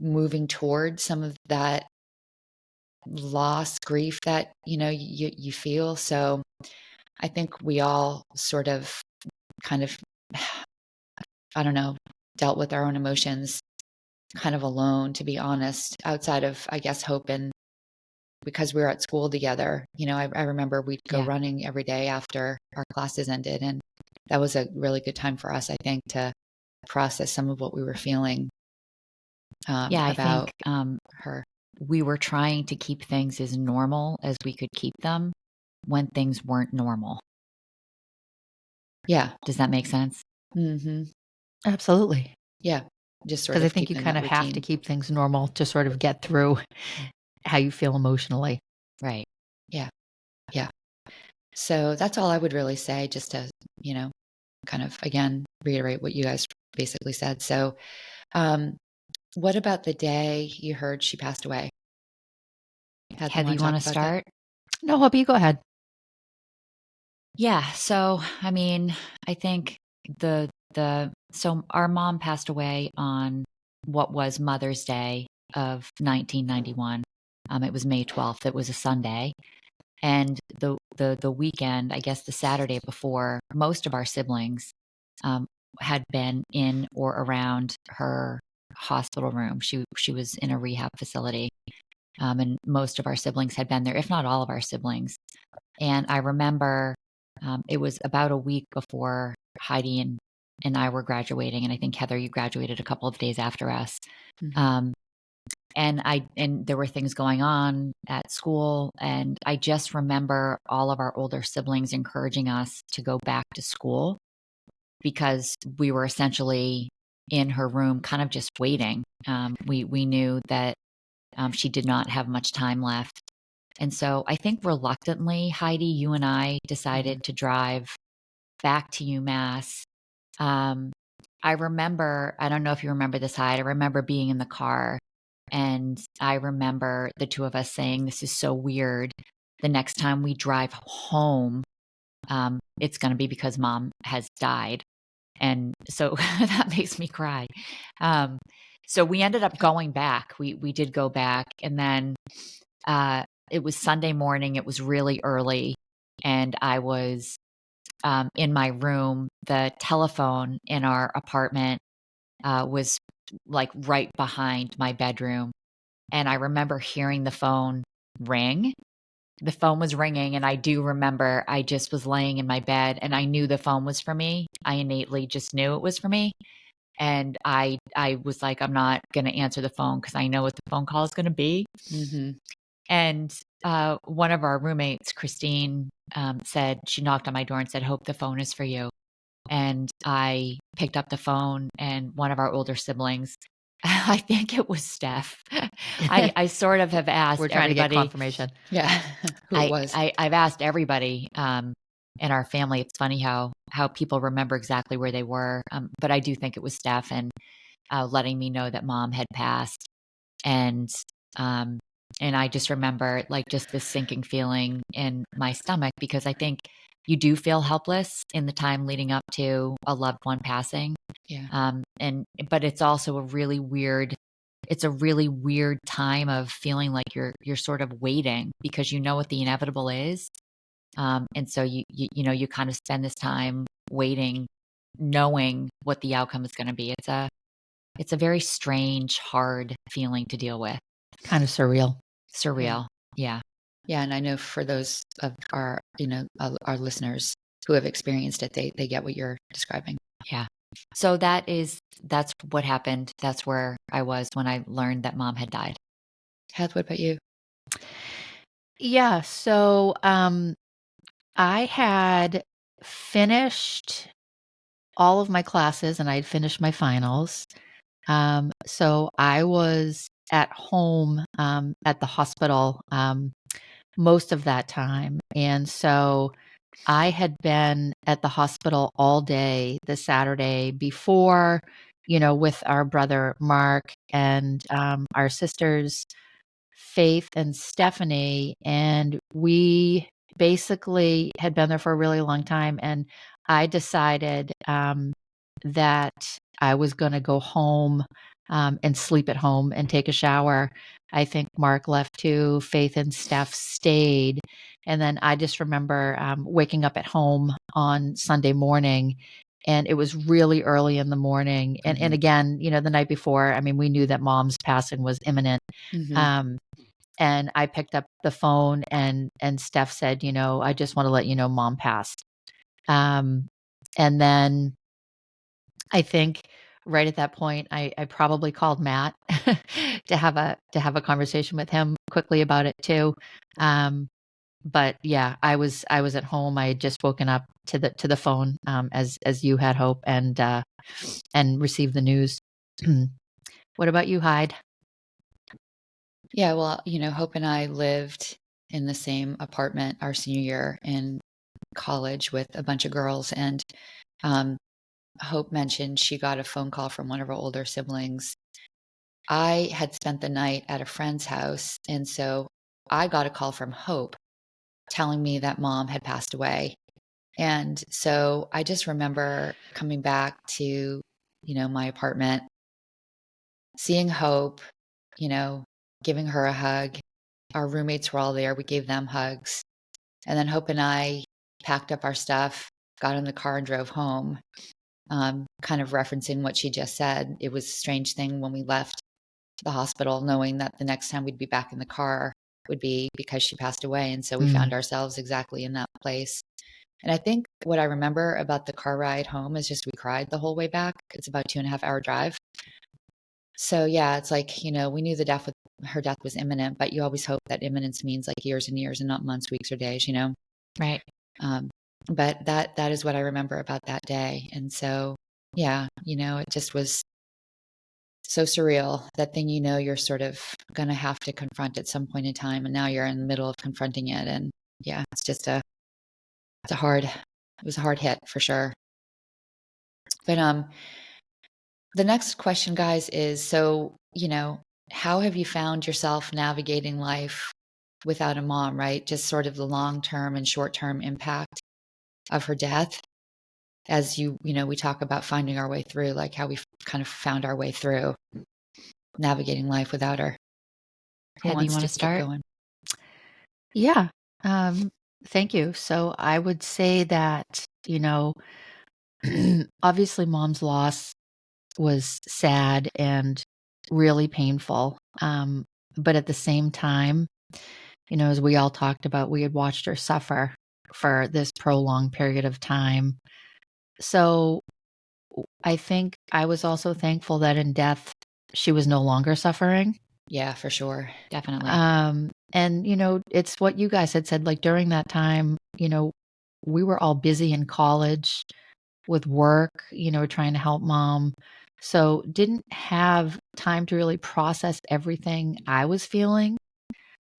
S1: moving towards some of that loss, grief that, you feel. So I think we all sort of kind of, I don't know, dealt with our own emotions kind of alone, to be honest, outside of, I guess, hope. And because we were at school together, I remember we'd go
S3: Yeah.
S1: running every day after our classes ended. And that was a really good time for us, I think, to process some of what we were feeling
S3: Yeah, I
S1: about
S3: think
S1: her.
S3: we were trying to keep things as normal as we could keep them when things weren't normal.
S1: Yeah.
S3: Does that make sense?
S1: Hmm.
S2: Absolutely.
S1: Yeah. Just sort
S2: Because I
S1: of
S2: think you
S1: keeping
S2: kind
S1: that
S2: of have to
S1: routine.
S2: keep things normal to sort of get through how you feel emotionally.
S3: Right.
S1: Yeah. Yeah. So that's all I would really say, just to, kind of again reiterate what you guys basically said. So, what about the day you heard she passed away? Heather, you
S3: Heather,
S1: want
S3: you
S1: to talk
S3: want to
S1: about that?
S3: start?
S2: No, Hubby, go ahead.
S3: Yeah. So, I mean, I think so our mom passed away on what was Mother's Day of 1991. It was May 12th. It was a Sunday. And the weekend, I guess the Saturday before, most of our siblings um, had been in or around her hospital room. She was in a rehab facility, and most of our siblings had been there, if not all of our siblings. And I remember it was about a week before Heidi and I were graduating, and I think Heather, you graduated a couple of days after us.
S1: Mhm.
S3: And there were things going on at school, and I just remember all of our older siblings encouraging us to go back to school because we were essentially in her room, kind of just waiting. We knew that she did not have much time left, and so I think reluctantly, Heidi, you and I decided to drive back to UMass. Um, I remember, I don't know if you remember this, Heidi. I remember being in the car and I remember the two of us saying, "This is so weird. The next time we drive home, it's going to be because mom has died." And so that makes me cry. Um, so we ended up going back. We did go back, and then it was Sunday morning. It was really early, and I was in my room. The telephone in our apartment was like right behind my bedroom. And I remember hearing the phone ring. The phone was ringing, and I do remember I just was laying in my bed and I knew the phone was for me. I innately just knew it was for me. And I was like, I'm not going to answer the phone because I know what the phone call is going to be.
S1: Mm-hmm.
S3: And one of our roommates, Christine, said, she knocked on my door and said, Hope, the phone is for you. And I picked up the phone, and one of our older siblings, I think it was Steph. I sort of have asked
S2: We're trying to get
S3: everybody.
S2: confirmation.
S1: Yeah. Who it was.
S3: I've asked everybody in our family. It's funny how people remember exactly where they were. But I do think it was Steph, and letting me know that mom had passed. Um, and I just remember like just this sinking feeling in my stomach, because I think you do feel helpless in the time leading up to a loved one passing.
S1: Yeah.
S3: But it's also it's a really weird time of feeling like you're sort of waiting because you know what the inevitable is. And so you kind of spend this time waiting, knowing what the outcome is going to be. It's a very strange, hard feeling to deal with.
S2: Kind of surreal.
S3: Surreal. Yeah.
S1: Yeah. And I know for those of our, our listeners who have experienced it, they get what you're describing.
S3: Yeah. So that's what happened. That's where I was when I learned that mom had died.
S1: Heath, what about you?
S2: Yeah. So I had finished all of my classes and I had finished my finals. So I was at home at the hospital most of that time. And so I had been at the hospital all day the Saturday before, with our brother Mark and our sisters Faith and Stephanie, and we basically had been there for a really long time. And I decided that I was going to go home and sleep at home and take a shower. I think Mark left too. Faith and Steph stayed. And then I just remember waking up at home on Sunday morning. And it was really early in the morning. And again, the night before, I mean, we knew that mom's passing was imminent.
S1: Mm-hmm.
S2: And I picked up the phone and Steph said, I just want to let you know mom passed. And then I think right at that point, I probably called Matt to have a conversation with him quickly about it too. But yeah, I was at home. I had just woken up to the phone as you had, Hope, and received the news. What about you, Hyde?
S1: Yeah, well, Hope and I lived in the same apartment our senior year in college with a bunch of girls. And Hope mentioned she got a phone call from one of her older siblings. I had spent the night at a friend's house. And so I got a call from Hope telling me that mom had passed away. And so I just remember coming back to, my apartment, seeing Hope, giving her a hug. Our roommates were all there. We gave them hugs. And then Hope and I packed up our stuff, got in the car and drove home. Kind of referencing what she just said. It was a strange thing when we left the hospital, knowing that the next time we'd be back in the car would be because she passed away. And so we found ourselves exactly in that place. And I think what I remember about the car ride home is just we cried the whole way back. It's about 2.5 hour drive. So yeah, it's like, we knew her death was imminent, but you always hope that imminence means like years and years and not months, weeks, or days,
S3: Right.
S1: But that is what I remember about that day. And so, yeah, it just was so surreal. That thing, you're sort of going to have to confront at some point in time. And now you're in the middle of confronting it. And yeah, it's just it was a hard hit for sure. But the next question, guys, is so, how have you found yourself navigating life without a mom, right? Just sort of the long-term and short-term impact of her death. As we talk about finding our way through, like how we kind of found our way through navigating life without her. Who
S3: Heidi, you
S1: wants
S3: want
S1: to
S3: to
S1: keep
S3: start?
S1: going?
S2: Yeah. Thank you. So I would say that, obviously mom's loss was sad and really painful. But at the same time, as we all talked about, we had watched her suffer for this prolonged period of time. So I think I was also thankful that in death, she was no longer suffering.
S1: Yeah, for sure.
S3: Definitely.
S2: And, it's what you guys had said, like during that time, we were all busy in college with work, trying to help mom. So didn't have time to really process everything I was feeling.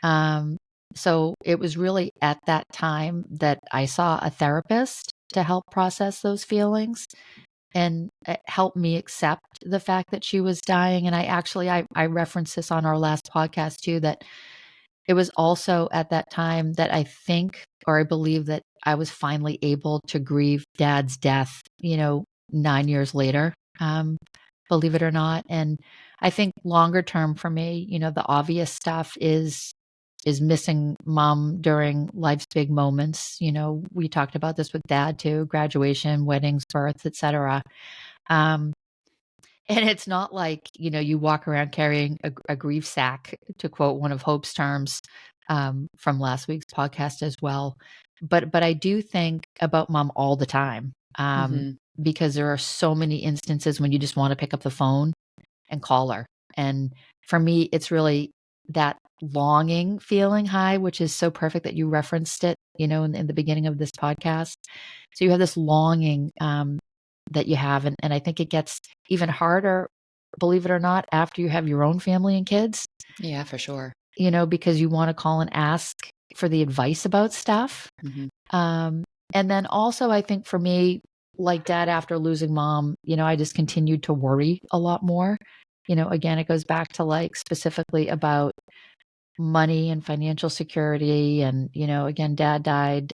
S2: So it was really at that time that I saw a therapist to help process those feelings and it helped me accept the fact that she was dying. And I referenced this on our last podcast too, that it was also at that time that I think, or I believe that I was finally able to grieve dad's death, 9 years later, believe it or not. And I think longer term for me, the obvious stuff is missing mom during life's big moments. We talked about this with dad too, graduation, weddings, births, etc. Um, and it's not like, you walk around carrying a grief sack, to quote one of Hope's terms from last week's podcast as well. But I do think about mom all the time because there are so many instances when you just want to pick up the phone and call her. And for me, it's really that longing feeling high, which is so perfect that you referenced it, in the beginning of this podcast. So you have this longing that you have. And I think it gets even harder, believe it or not, after you have your own family and kids.
S1: Yeah, for sure.
S2: Because you want to call and ask for the advice about stuff. And then also, I think for me, like dad, after losing mom, I just continued to worry a lot more. Again, it goes back to like specifically about money and financial security. And, again, dad died.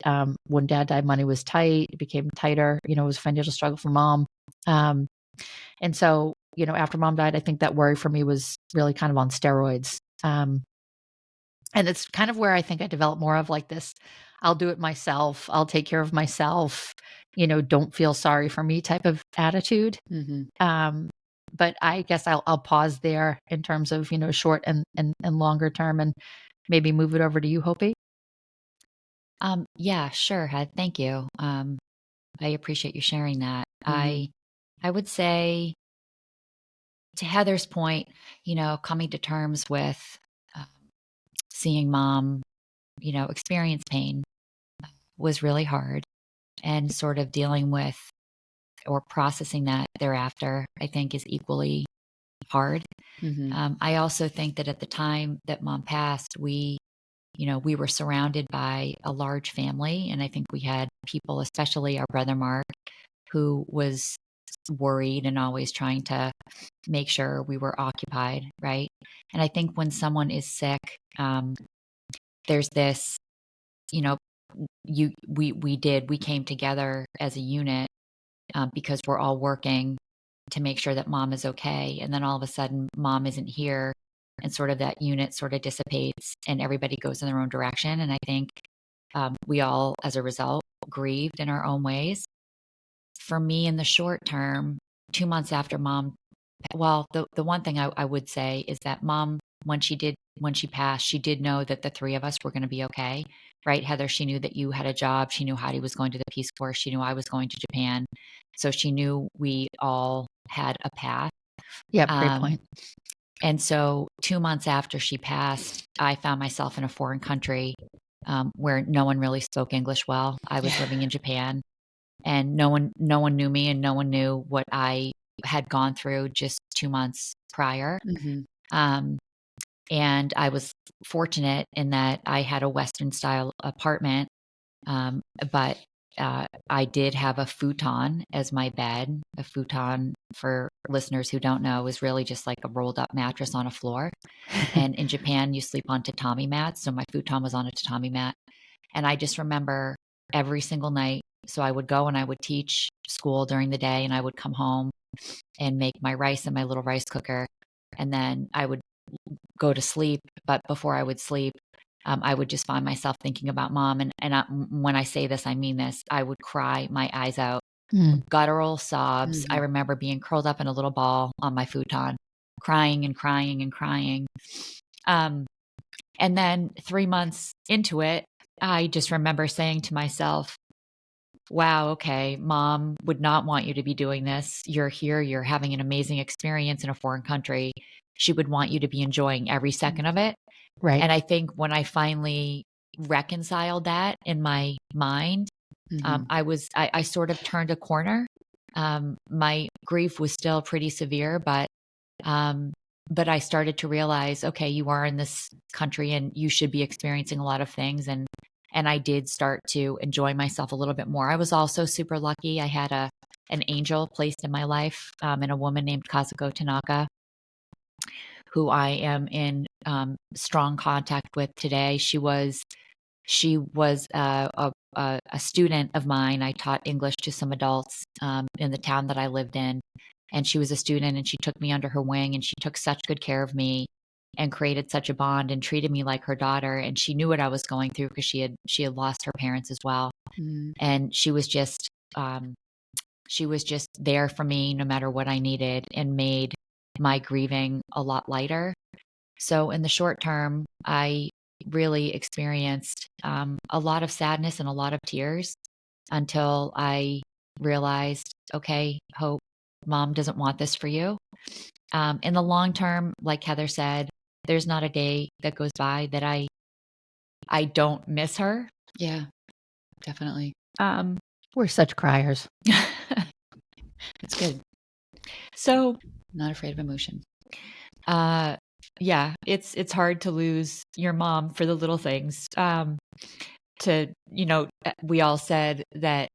S2: When dad died, money was tight. It became tighter. It was a financial struggle for mom. And so, after mom died, I think that worry for me was really kind of on steroids. And it's kind of where I think I developed more of like this, I'll do it myself. I'll take care of myself. Don't feel sorry for me type of attitude. But I guess I'll pause there in terms of, short and longer term and maybe move it over to you, Hopi.
S3: Yeah, sure. Thank you. I appreciate you sharing that. I would say to Heather's point, coming to terms with um, seeing mom, experience pain was really hard, and sort of dealing with or processing that thereafter, I think is equally hard. I also think that at the time that mom passed, we were surrounded by a large family. And I think we had people, especially our brother Mark, who was worried and always trying to make sure we were occupied. Right. And I think when someone is sick, there's this, we came together as a unit because we're all working to make sure that mom is okay. And then all of a sudden, mom isn't here. And sort of that unit sort of dissipates and everybody goes in their own direction. And I think we all, as a result, grieved in our own ways. For me, in the short term, 2 months after mom, well, the one thing I would say is that mom, when she passed, she did know that the three of us were going to be okay. Right, Heather? She knew that you had a job. She knew Heidi was going to the Peace Corps. She knew I was going to Japan. So she knew we all had a path.
S2: Yeah, great point.
S3: And so 2 months after she passed, I found myself in a foreign country where no one really spoke English well. I was living in Japan, and no one knew me, and no one knew what I had gone through just 2 months prior. And I was fortunate in that I had a Western style apartment, but I did have a futon as my bed. A futon, for listeners who don't know, is really just like a rolled up mattress on a floor. And in Japan, you sleep on tatami mats. So my futon was on a tatami mat. And I just remember every single night. So I would go and I would teach school during the day, and I would come home and make my rice in my little rice cooker. And then I would go to sleep. But before I would sleep, I would just find myself thinking about mom. When I say this, I mean this. I would cry my eyes out, guttural sobs. I remember being curled up in a little ball on my futon, crying and crying and crying. And then 3 months into it, I just remember saying to myself, wow, okay, mom would not want you to be doing this. You're here, you're having an amazing experience in a foreign country. She would want you to be enjoying every second of it.
S2: Right.
S3: And I think when I finally reconciled that in my mind, I sort of turned a corner. My grief was still pretty severe, but I started to realize, okay, you are in this country and you should be experiencing a lot of things. And I did start to enjoy myself a little bit more. I was also super lucky. I had an angel placed in my life, and a woman named Kazuko Tanaka, who I am in strong contact with today. She was a student of mine. I taught English to some adults in the town that I lived in. And she was a student and she took me under her wing and she took such good care of me and created such a bond and treated me like her daughter. And she knew what I was going through because she had lost her parents as well. And she was just there for me no matter what I needed and made my grieving a lot lighter. So in the short term, I really experienced a lot of sadness and a lot of tears until I realized, okay, Hope, mom doesn't want this for you. In the long term, like Heather said, there's not a day that goes by that I don't miss her.
S1: Yeah, definitely.
S2: We're such criers.
S1: It's good.
S3: So
S1: Not afraid of emotion.
S3: Yeah, it's hard to lose your mom for the little things. We all said that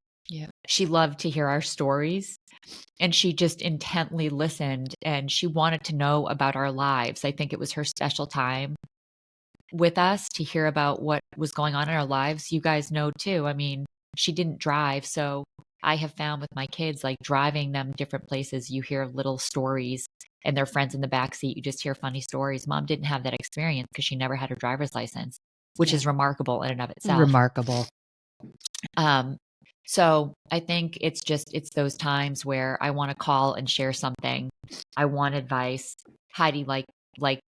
S3: she loved to hear our stories and she just intently listened and she wanted to know about our lives. I think it was her special time with us to hear about what was going on in our lives. You guys know too. I mean, she didn't drive, so I have found with my kids, like driving them different places, you hear little stories and their friends in the back seat. You just hear funny stories. Mom didn't have that experience because she never had her driver's license, which is remarkable in and of itself.
S2: Remarkable.
S3: So I think it's those times where I want to call and share something. I want advice. Heidi, like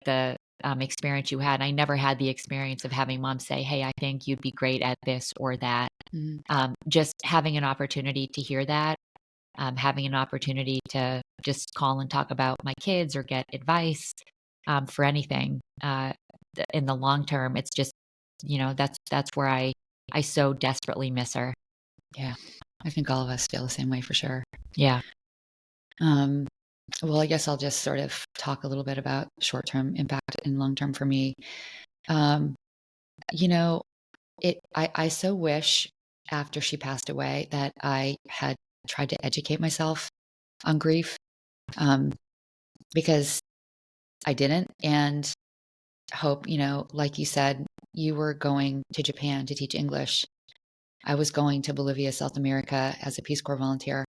S3: the experience you had. I never had the experience of having mom say, hey, I think you'd be great at this or that. Just having an opportunity to hear that, having an opportunity to just call and talk about my kids or get advice for anything. In the long term, it's just, that's where I so desperately miss her.
S1: Yeah, I think all of us feel the same way for sure.
S3: Yeah.
S1: Well, I guess I'll just sort of talk a little bit about short-term impact and long-term for me. I so wish after she passed away that I had tried to educate myself on grief, because I didn't. And Hope, like you said, you were going to Japan to teach English. I was going to Bolivia, South America as a Peace Corps volunteer.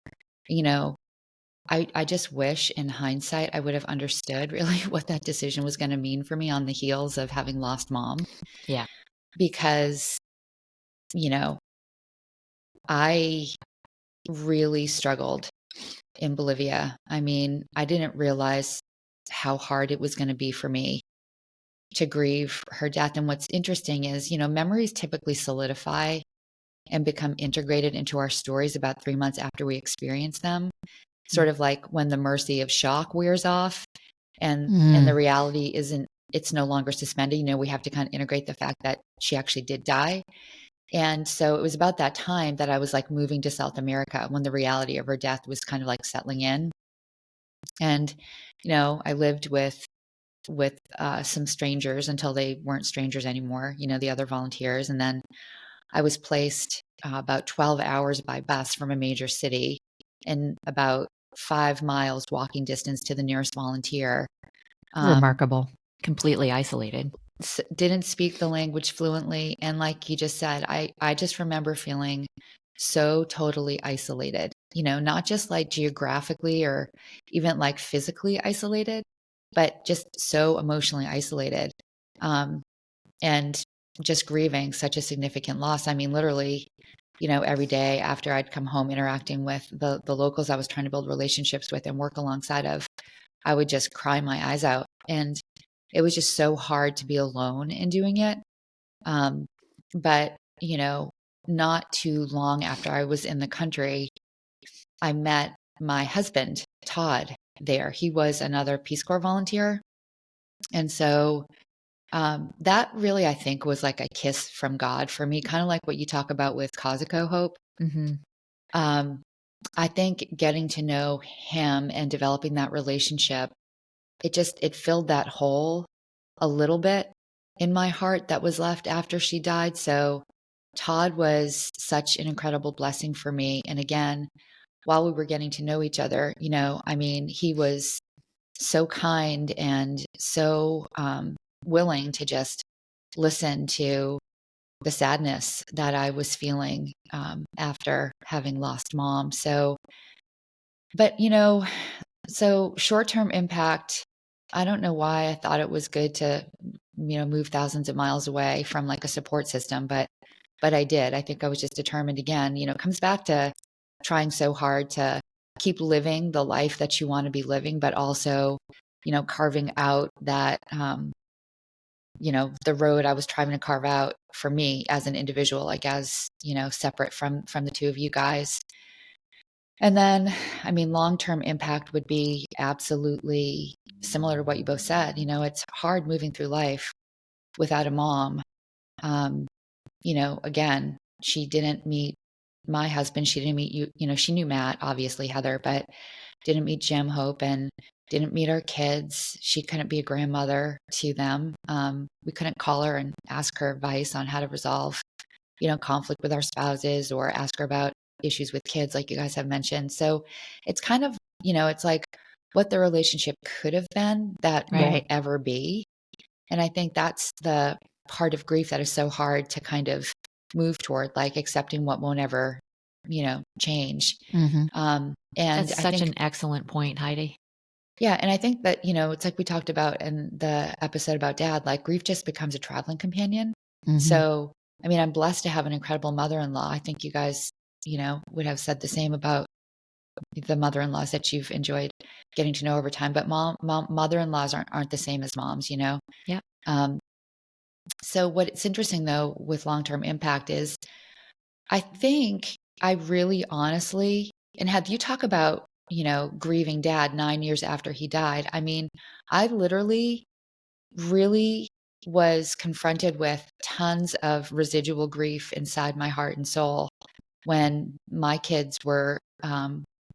S1: I just wish in hindsight I would have understood really what that decision was going to mean for me on the heels of having lost mom.
S3: Yeah.
S1: Because, I really struggled in Bolivia. I mean, I didn't realize how hard it was going to be for me to grieve her death. And what's interesting is, memories typically solidify and become integrated into our stories about 3 months after we experience them. Sort of like when the mercy of shock wears off and the reality it's no longer suspended. We have to kind of integrate the fact that she actually did die. And so it was about that time that I was like moving to South America when the reality of her death was kind of like settling in. And, I lived with some strangers until they weren't strangers anymore, the other volunteers. And then I was placed about 12 hours by bus from a major city and about 5 miles walking distance to the nearest volunteer.
S2: Remarkable.
S3: Completely isolated.
S1: Didn't speak the language fluently. And like you just said, I just remember feeling so totally isolated, not just like geographically or even like physically isolated, but just so emotionally isolated. And just grieving such a significant loss. I mean, literally, every day after I'd come home interacting with the locals I was trying to build relationships with and work alongside of, I would just cry my eyes out. And it was just so hard to be alone in doing it. But, not too long after I was in the country, I met my husband, Todd, there. He was another Peace Corps volunteer. And so that really, I think, was like a kiss from God for me, kind of like what you talk about with Kazuko Hope.
S3: Mm-hmm.
S1: I think getting to know him and developing that relationship, it filled that hole a little bit in my heart that was left after she died. So Todd was such an incredible blessing for me. And again, while we were getting to know each other, he was so kind and so willing to just listen to the sadness that I was feeling after having lost mom. But, so short term impact, I don't know why I thought it was good to, move thousands of miles away from like a support system, but I did. I think I was just determined again, it comes back to trying so hard to keep living the life that you want to be living, but also, carving out that, the road I was trying to carve out for me as an individual, like as, separate from the two of you guys. And then, long-term impact would be absolutely similar to what you both said. It's hard moving through life without a mom. Um, again, she didn't meet my husband. She didn't meet you. She knew Matt, obviously, Heather, but didn't meet Jim Hope and didn't meet our kids. She couldn't be a grandmother to them. We couldn't call her and ask her advice on how to resolve, conflict with our spouses or ask her about issues with kids, like you guys have mentioned. So it's kind of, it's like what the relationship could have been that won't
S2: Right.
S1: ever be. And I think that's the part of grief that is so hard to kind of move toward, like accepting what won't ever, change.
S2: Mm-hmm.
S1: And
S3: That's
S1: I
S3: such
S1: think,
S3: an excellent point, Heidi.
S1: yeah, and I think that, it's like we talked about in the episode about dad, like grief just becomes a traveling companion.
S2: Mm-hmm.
S1: So, I'm blessed to have an incredible mother-in-law. I think you guys, would have said the same about the mother-in-laws that you've enjoyed getting to know over time. But mother-in-laws aren't the same as moms,
S3: Yeah.
S1: Um, so what's interesting though with long-term impact is I think I really honestly, and have you talk about, grieving dad 9 years after he died. I literally really was confronted with tons of residual grief inside my heart and soul when my kids were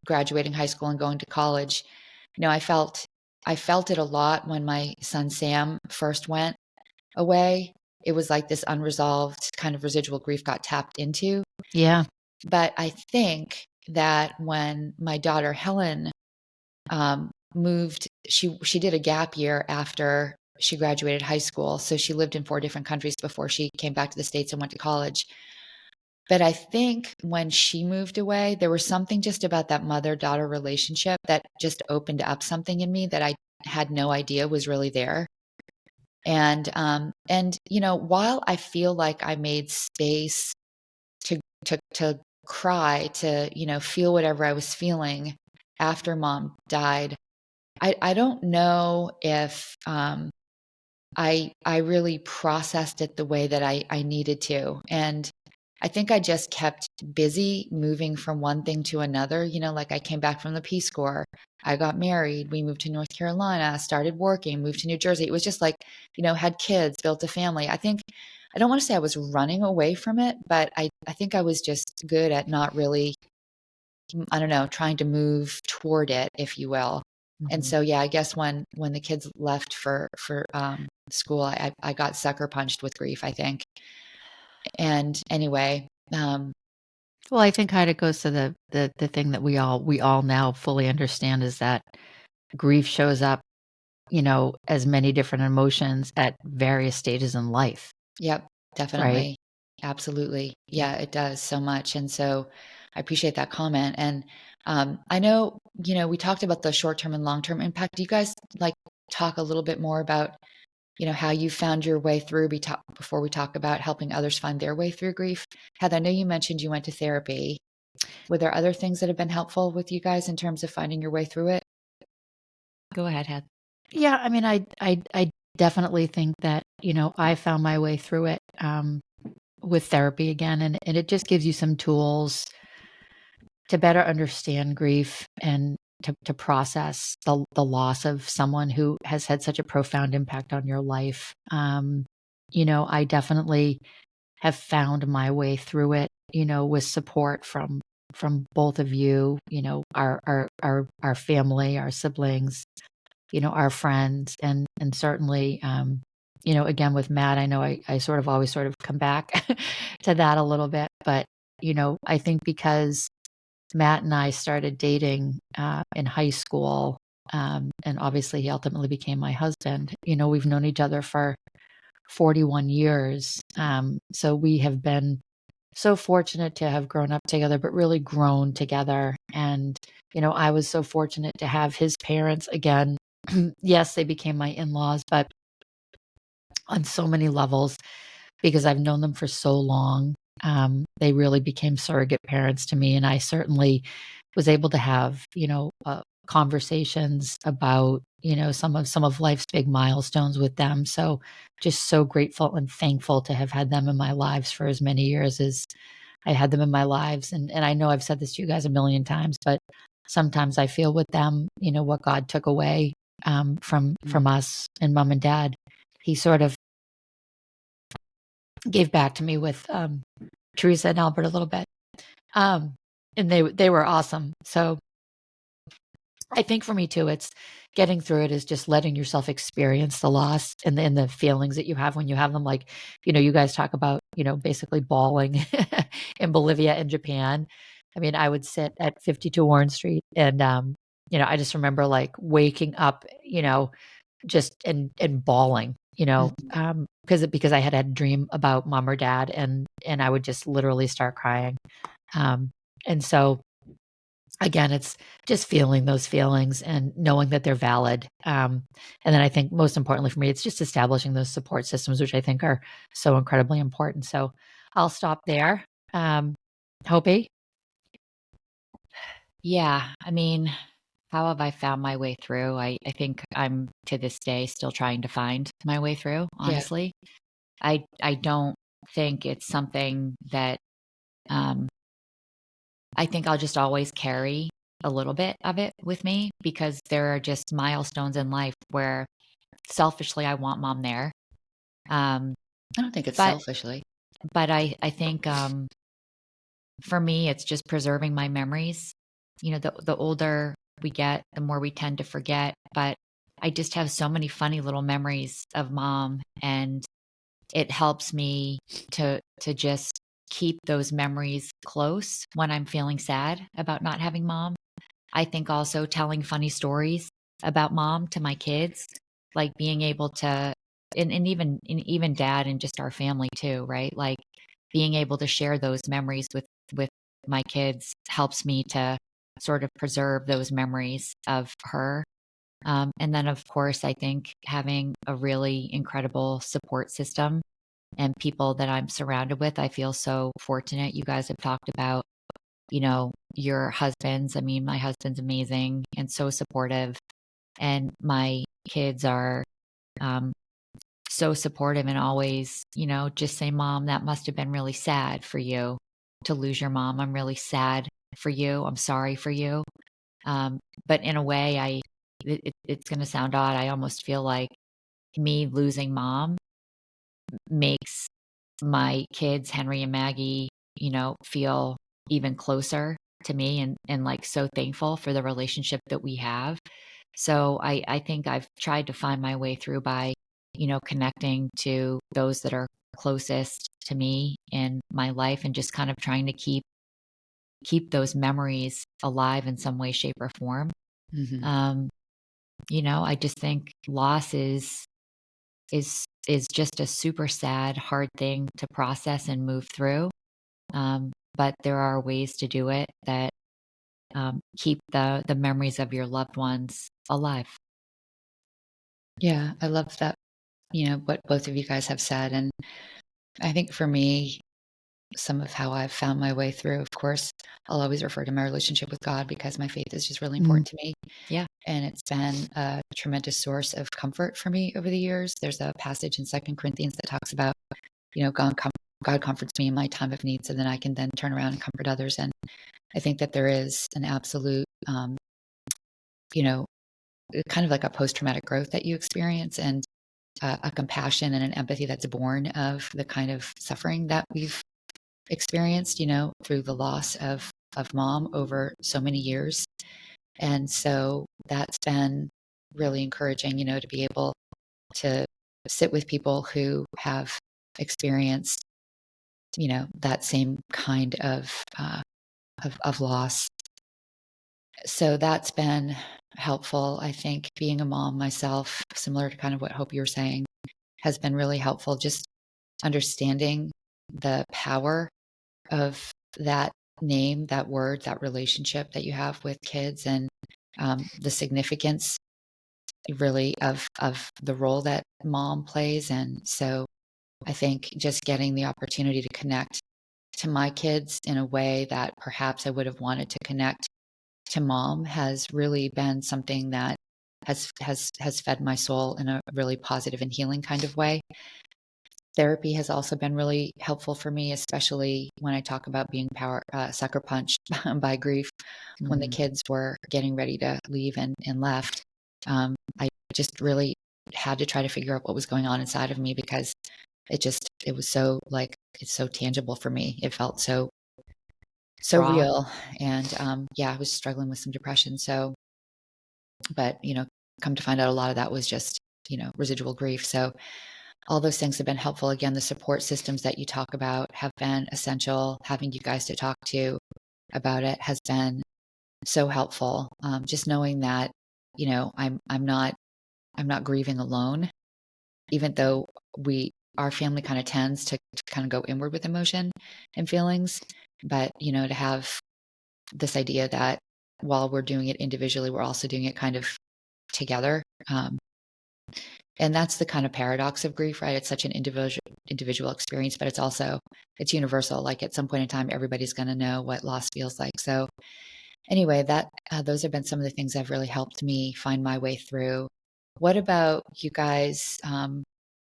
S1: graduating high school and going to college. I felt it a lot when my son Sam first went away. It was like this unresolved kind of residual grief got tapped into.
S2: Yeah.
S1: But I think that when my daughter Helen moved, she did a gap year after she graduated high school. So she lived in 4 different countries before she came back to the States and went to college. But I think when she moved away, there was something just about that mother-daughter relationship that just opened up something in me that I had no idea was really there. And while I feel like I made space to cry, to, feel whatever I was feeling after mom died, I don't know if I really processed it the way that I needed to. And I think I just kept busy moving from one thing to another. Like I came back from the Peace Corps, I got married, we moved to North Carolina, started working, moved to New Jersey. It was just like, had kids, built a family. I don't want to say I was running away from it, but I think I was just good at not really, I don't know, trying to move toward it, if you will. And
S3: Mhm.
S1: so, yeah, I guess when the kids left for school, I got sucker punched with grief, I think. And anyway,
S2: Well, I think Heidi goes to the thing that we all now fully understand is that grief shows up, as many different emotions at various stages in life,
S1: yep,
S2: right?
S1: definitely. Absolutely.
S3: Yeah.
S1: Yeah, it does so much. And so I appreciate that comment. And I know, we talked about the short term and long term impact. Do you guys like talk a little bit more about, how you found your way through before we talk about helping others find their way through grief? Heather, I know you mentioned you went to therapy. Were there other things that have been helpful with you guys in terms of finding your way through it?
S3: Go ahead, Head.
S2: Yeah, I definitely think that, I found my way through it with therapy again. And it just gives you some tools to better understand grief and to process the loss of someone who has had such a profound impact on your life. I definitely have found my way through it, with support from both of you, our family, our siblings, our friends, and certainly, again with Matt, I know I sort of always sort of come back to that a little bit, but I think because Matt and I started dating in high school, and obviously he ultimately became my husband. We've known each other for 41 years, so we have been so fortunate to have grown up together, but really grown together. And I was so fortunate to have his parents again. Yes, they became my in-laws, but on so many levels, because I've known them for so long, they really became surrogate parents to me. And I certainly was able to have, conversations about, some of life's big milestones with them. So just so grateful and thankful to have had them in my lives for as many years as I had them in my lives. And I know I've said this to you guys a million times, but sometimes I feel with them, what God took away from us and mom and dad, he sort of gave back to me with Teresa and Albert a little bit. And they were awesome. So I think for me too, it's getting through it is just letting yourself experience the loss and the feelings that you have when you have them. Like, you guys talk about, basically bawling in Bolivia and Japan. I mean, I would sit at 52 Warren Street and, I just remember like waking up, just and bawling, because I had a dream about mom or dad and I would just literally start crying. And so again, it's just feeling those feelings and knowing that they're valid. And then I think most importantly for me, it's just establishing those support systems, which I think are so incredibly important. So I'll stop there. Hopi?
S3: Yeah. I mean, how have I found my way through? I think I'm to this day still trying to find my way through,
S1: Yeah.
S3: honestly. I don't think it's something that um, I think I'll just always carry a little bit of it with me because there are just milestones in life where selfishly I want mom there. Um,
S1: I don't think it's
S3: but
S1: selfishly.
S3: I think for me it's just preserving my memories. The older we get, the more we tend to forget. But I just have so many funny little memories of mom, and it helps me to just keep those memories close when I'm feeling sad about not having mom. I think also telling funny stories about mom to my kids, like being able to, and even dad and just our family too, right? Like being able to share those memories with my kids helps me to sort of preserve those memories of her. And then, of course, I think having a really incredible support system and people that I'm surrounded with, I feel so fortunate. You guys have talked about, your husbands. I mean, my husband's amazing and so supportive. And my kids are um, so supportive and always, just say, Mom, that must have been really sad for you to lose your mom. I'm really sad for you. I'm sorry for you. But in a way, it's going to sound odd. I almost feel like me losing mom makes my kids, Henry and Maggie, feel even closer to me and like so thankful for the relationship that we have. So I think I've tried to find my way through by, connecting to those that are closest to me in my life and just kind of trying to keep those memories alive in some way, shape, or form.
S1: Mm-hmm.
S3: Um, I just think loss is just a super sad, hard thing to process and move through. But there are ways to do it that keep the memories of your loved ones alive.
S1: Yeah, I love that, what both of you guys have said. And I think for me, some of how I've found my way through, of course, I'll always refer to my relationship with God because my faith is just really
S2: Mm.
S1: important to me.
S3: Yeah.
S1: and it's been a tremendous source of comfort for me over the years. There's a passage in Second Corinthians that talks about, God comforts me in my time of need, so then I can then turn around and comfort others. And I think that there is an absolute, kind of like a post-traumatic growth that you experience, and a compassion and an empathy that's born of the kind of suffering that we've experienced, through the loss of mom over so many years. And so that's been really encouraging, to be able to sit with people who have experienced, that same kind of loss. So that's been helpful. I think being a mom myself, similar to kind of what Hope you were saying, has been really helpful. Just understanding the power of that name, that word, that relationship that you have with kids, and the significance really of the role that mom plays. And so I think just getting the opportunity to connect to my kids in a way that perhaps I would have wanted to connect to mom has really been something that has fed my soul in a really positive and healing kind of way. Therapy has also been really helpful for me, especially when I talk about being sucker punched by grief. When the kids were getting ready to leave and left, I just really had to try to figure out what was going on inside of me, because it was so, like, it's so tangible for me. It felt so
S3: Raw.
S1: real. And I was struggling with some depression. So, but come to find out, a lot of that was just residual grief. So all those things have been helpful. Again, the support systems that you talk about have been essential. Having you guys to talk to about it has been so helpful. Just knowing that, I'm not grieving alone, even though our family kind of tends to kind of go inward with emotion and feelings. But, to have this idea that while we're doing it individually, we're also doing it kind of together. And that's the kind of paradox of grief, right? It's such an individual experience, but it's universal. Like, at some point in time, everybody's going to know what loss feels like. So anyway, those have been some of the things that have really helped me find my way through. What about you guys,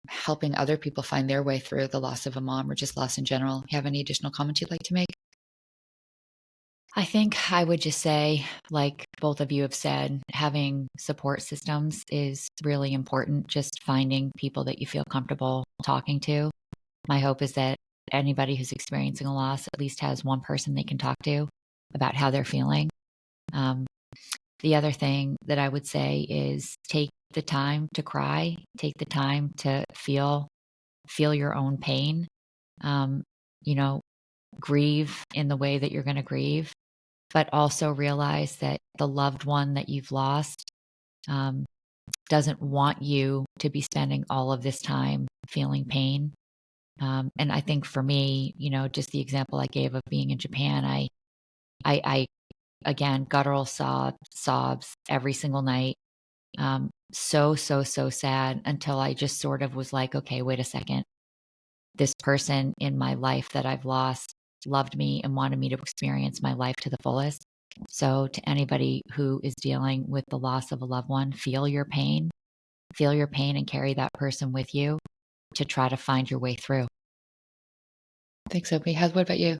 S1: helping other people find their way through the loss of a mom, or just loss in general? You have any additional comments you'd like to make?
S3: I think I would just say, like both of you have said, having support systems is really important. Just finding people that you feel comfortable talking to. My hope is that anybody who's experiencing a loss at least has one person they can talk to about how they're feeling. The other thing that I would say is take the time to cry, take the time to feel your own pain. Um, you know, grieve in the way that you're going to grieve, but also realize that the loved one that you've lost um, doesn't want you to be spending all of this time feeling pain. And I think for me, just the example I gave of being in Japan, I again, guttural sobs every single night. So, so, so sad, until I just sort of was like, okay, wait a second. This person in my life that I've lost loved me and wanted me to experience my life to the fullest. So, to anybody who is dealing with the loss of a loved one, feel your pain, and carry that person with you to try to find your way through.
S1: Thanks, Sophie. What about you?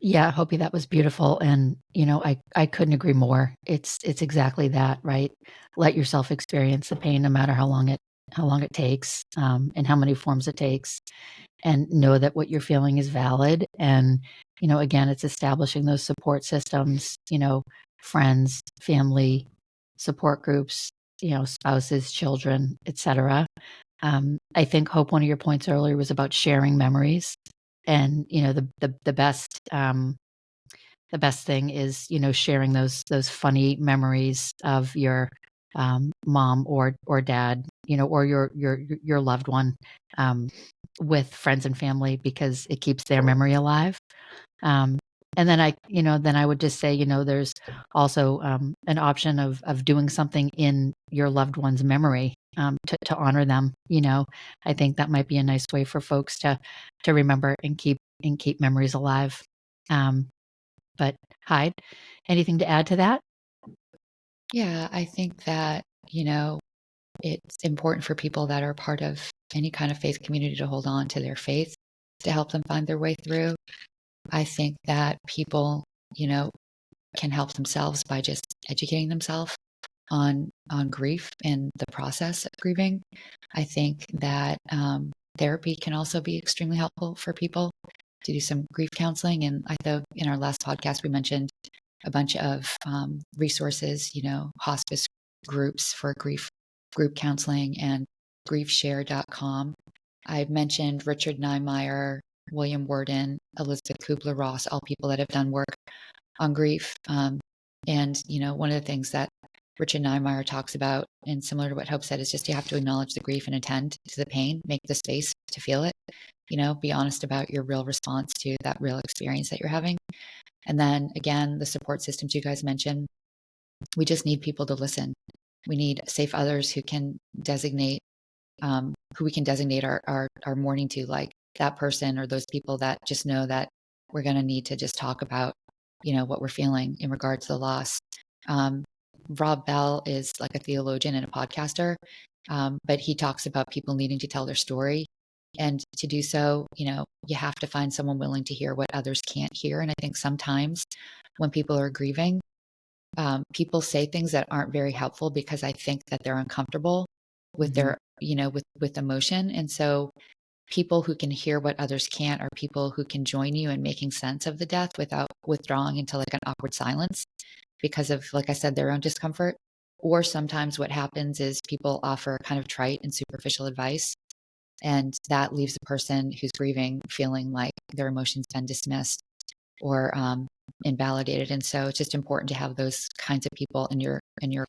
S2: Yeah, Hopi, that was beautiful. And, I couldn't agree more. It's exactly that, right? Let yourself experience the pain, no matter how long it takes, and how many forms it takes, and know that what you're feeling is valid. And, again, it's establishing those support systems, friends, family, support groups, spouses, children, etc. I think, Hope, one of your points earlier was about sharing memories. And, the best thing is, sharing those funny memories of your mom or dad, or your loved one, with friends and family, because it keeps their memory alive. And then I would just say, there's also an option of doing something in your loved one's memory, to honor them. I think that might be a nice way for folks to remember and keep memories alive. But Hyde, anything to add to that?
S1: Yeah, I think that, it's important for people that are part of any kind of faith community to hold on to their faith to help them find their way through. I think that people, can help themselves by just educating themselves on grief and the process of grieving. I think that therapy can also be extremely helpful for people to do some grief counseling. And I know in our last podcast we mentioned a bunch of resources, hospice groups for grief group counseling and griefshare.com. I've mentioned Richard Niemeyer, William Worden, Elizabeth Kubler-Ross, all people that have done work on grief. And, one of the things that Richard Niemeyer talks about, and similar to what Hope said, is just you have to acknowledge the grief and attend to the pain, make the space to feel it, be honest about your real response to that real experience that you're having. And then again, the support systems you guys mentioned, we just need people to listen. We need safe others who can designate, who we can designate our mourning to, like that person or those people that just know that we're going to need to just talk about, what we're feeling in regards to the loss. Rob Bell is like a theologian and a podcaster, but he talks about people needing to tell their story. And to do so, you have to find someone willing to hear what others can't hear. And I think sometimes when people are grieving, people say things that aren't very helpful because I think that they're uncomfortable with their, with emotion. And so people who can hear what others can't are people who can join you in making sense of the death without withdrawing into like an awkward silence because of, like I said, their own discomfort. Or sometimes what happens is people offer kind of trite and superficial advice. And that leaves the person who's grieving feeling like their emotions been dismissed or invalidated. And so it's just important to have those kinds of people in your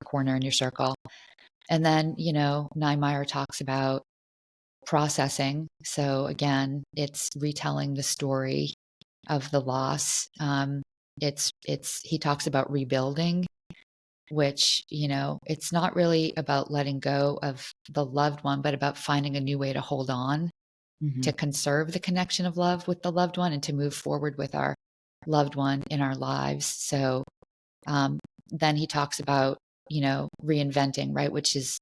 S1: corner, in your circle. And then, Niemeyer talks about processing. So again, it's retelling the story of the loss. It's he talks about rebuilding, which, it's not really about letting go of the loved one, but about finding a new way to hold on, to conserve the connection of love with the loved one and to move forward with our loved one in our lives. So then he talks about, reinventing, right? Which is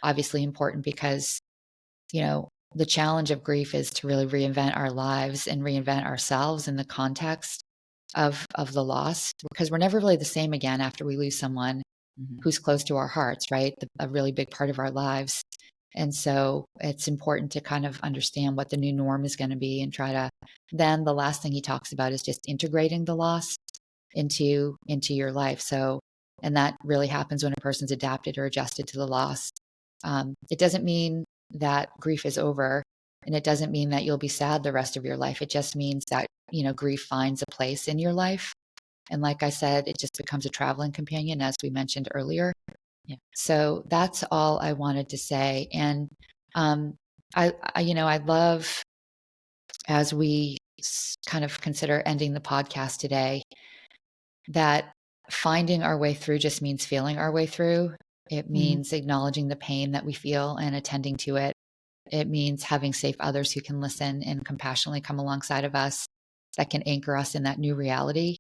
S1: obviously important because, the challenge of grief is to really reinvent our lives and reinvent ourselves in the context of the loss, because we're never really the same again after we lose someone who's close to our hearts, right? A really big part of our lives. And so it's important to kind of understand what the new norm is going to be and try to, then the last thing he talks about is just integrating the loss into your life. So, and that really happens when a person's adapted or adjusted to the loss. It doesn't mean that grief is over, and it doesn't mean that you'll be sad the rest of your life. It just means that, grief finds a place in your life. And like I said, it just becomes a traveling companion, as we mentioned earlier.
S3: Yeah.
S1: So that's all I wanted to say. And I love, as we kind of consider ending the podcast today, that finding our way through just means feeling our way through. It means acknowledging the pain that we feel and attending to it. It means having safe others who can listen and compassionately come alongside of us, that can anchor us in that new reality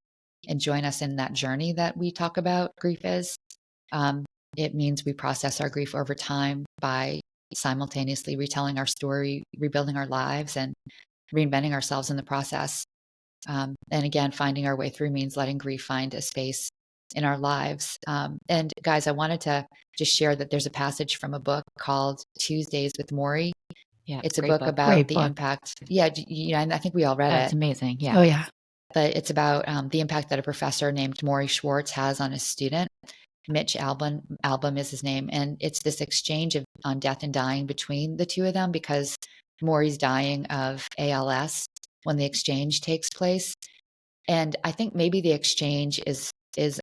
S1: and join us in that journey that we talk about grief is. It means we process our grief over time by simultaneously retelling our story, rebuilding our lives, and reinventing ourselves in the process. And again, finding our way through means letting grief find a space in our lives. And guys, I wanted to just share that there's a passage from a book called Tuesdays with Maury.
S3: Yeah,
S1: It's a
S3: great
S1: book
S3: book.
S1: about
S2: Great
S1: the
S2: book.
S1: impact. Yeah, and I think we all read
S3: Oh, it's
S1: it.
S3: amazing. Yeah.
S2: Oh, yeah.
S1: But it's about the impact that a professor named Maury Schwartz has on his student. Mitch Album is his name. And it's this exchange on death and dying between the two of them, because Maury's dying of ALS when the exchange takes place. And I think maybe the exchange is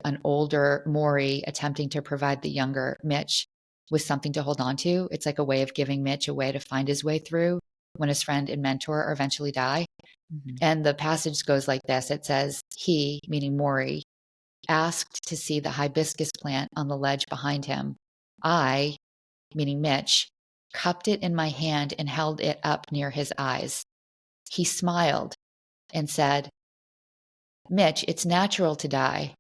S1: an older Maury attempting to provide the younger Mitch with something to hold on to. It's like a way of giving Mitch a way to find his way through when his friend and mentor eventually die. And the passage goes like this. It says, he, meaning Maury, asked to see the hibiscus plant on the ledge behind him. I, meaning Mitch, cupped it in my hand and held it up near his eyes. He smiled and said, Mitch, it's natural to die.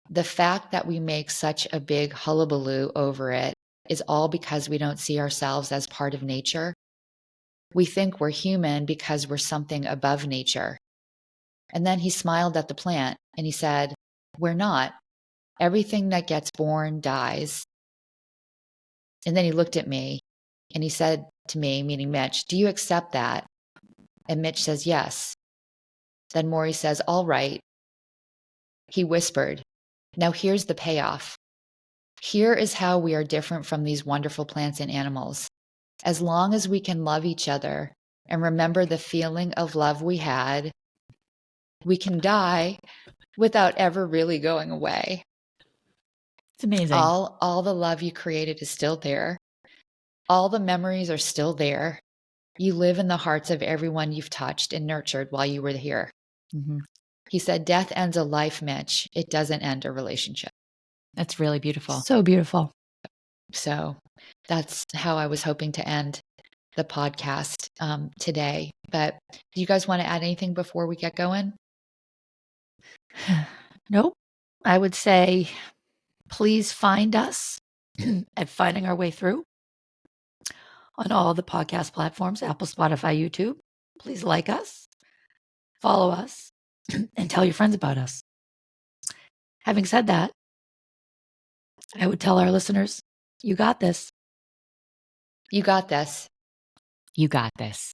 S1: the fact that we make such a big hullabaloo over it is all because we don't see ourselves as part of nature. We think we're human because we're something above nature. And then he smiled at the plant and he said, we're not. Everything that gets born dies. And then he looked at me and he said to me, meaning Mitch, do you accept that? And Mitch says, yes. Then Maury says, all right. He whispered, now here's the payoff. Here is how we are different from these wonderful plants and animals. As long as we can love each other and remember the feeling of love we had, we can die without ever really going away.
S3: It's amazing.
S1: All the love you created is still there. All the memories are still there. You live in the hearts of everyone you've touched and nurtured while you were here.
S3: Mm-hmm.
S1: He said, death ends a life, Mitch. It doesn't end a relationship.
S3: That's really beautiful.
S2: So beautiful.
S1: So that's how I was hoping to end the podcast today. But do you guys want to add anything before we get going?
S2: Nope. I would say, please find us at Finding Our Way Through on all the podcast platforms, Apple, Spotify, YouTube. Please like us, follow us, and tell your friends about us. Having said that, I would tell our listeners, you got this.
S1: You got this.
S3: You got this.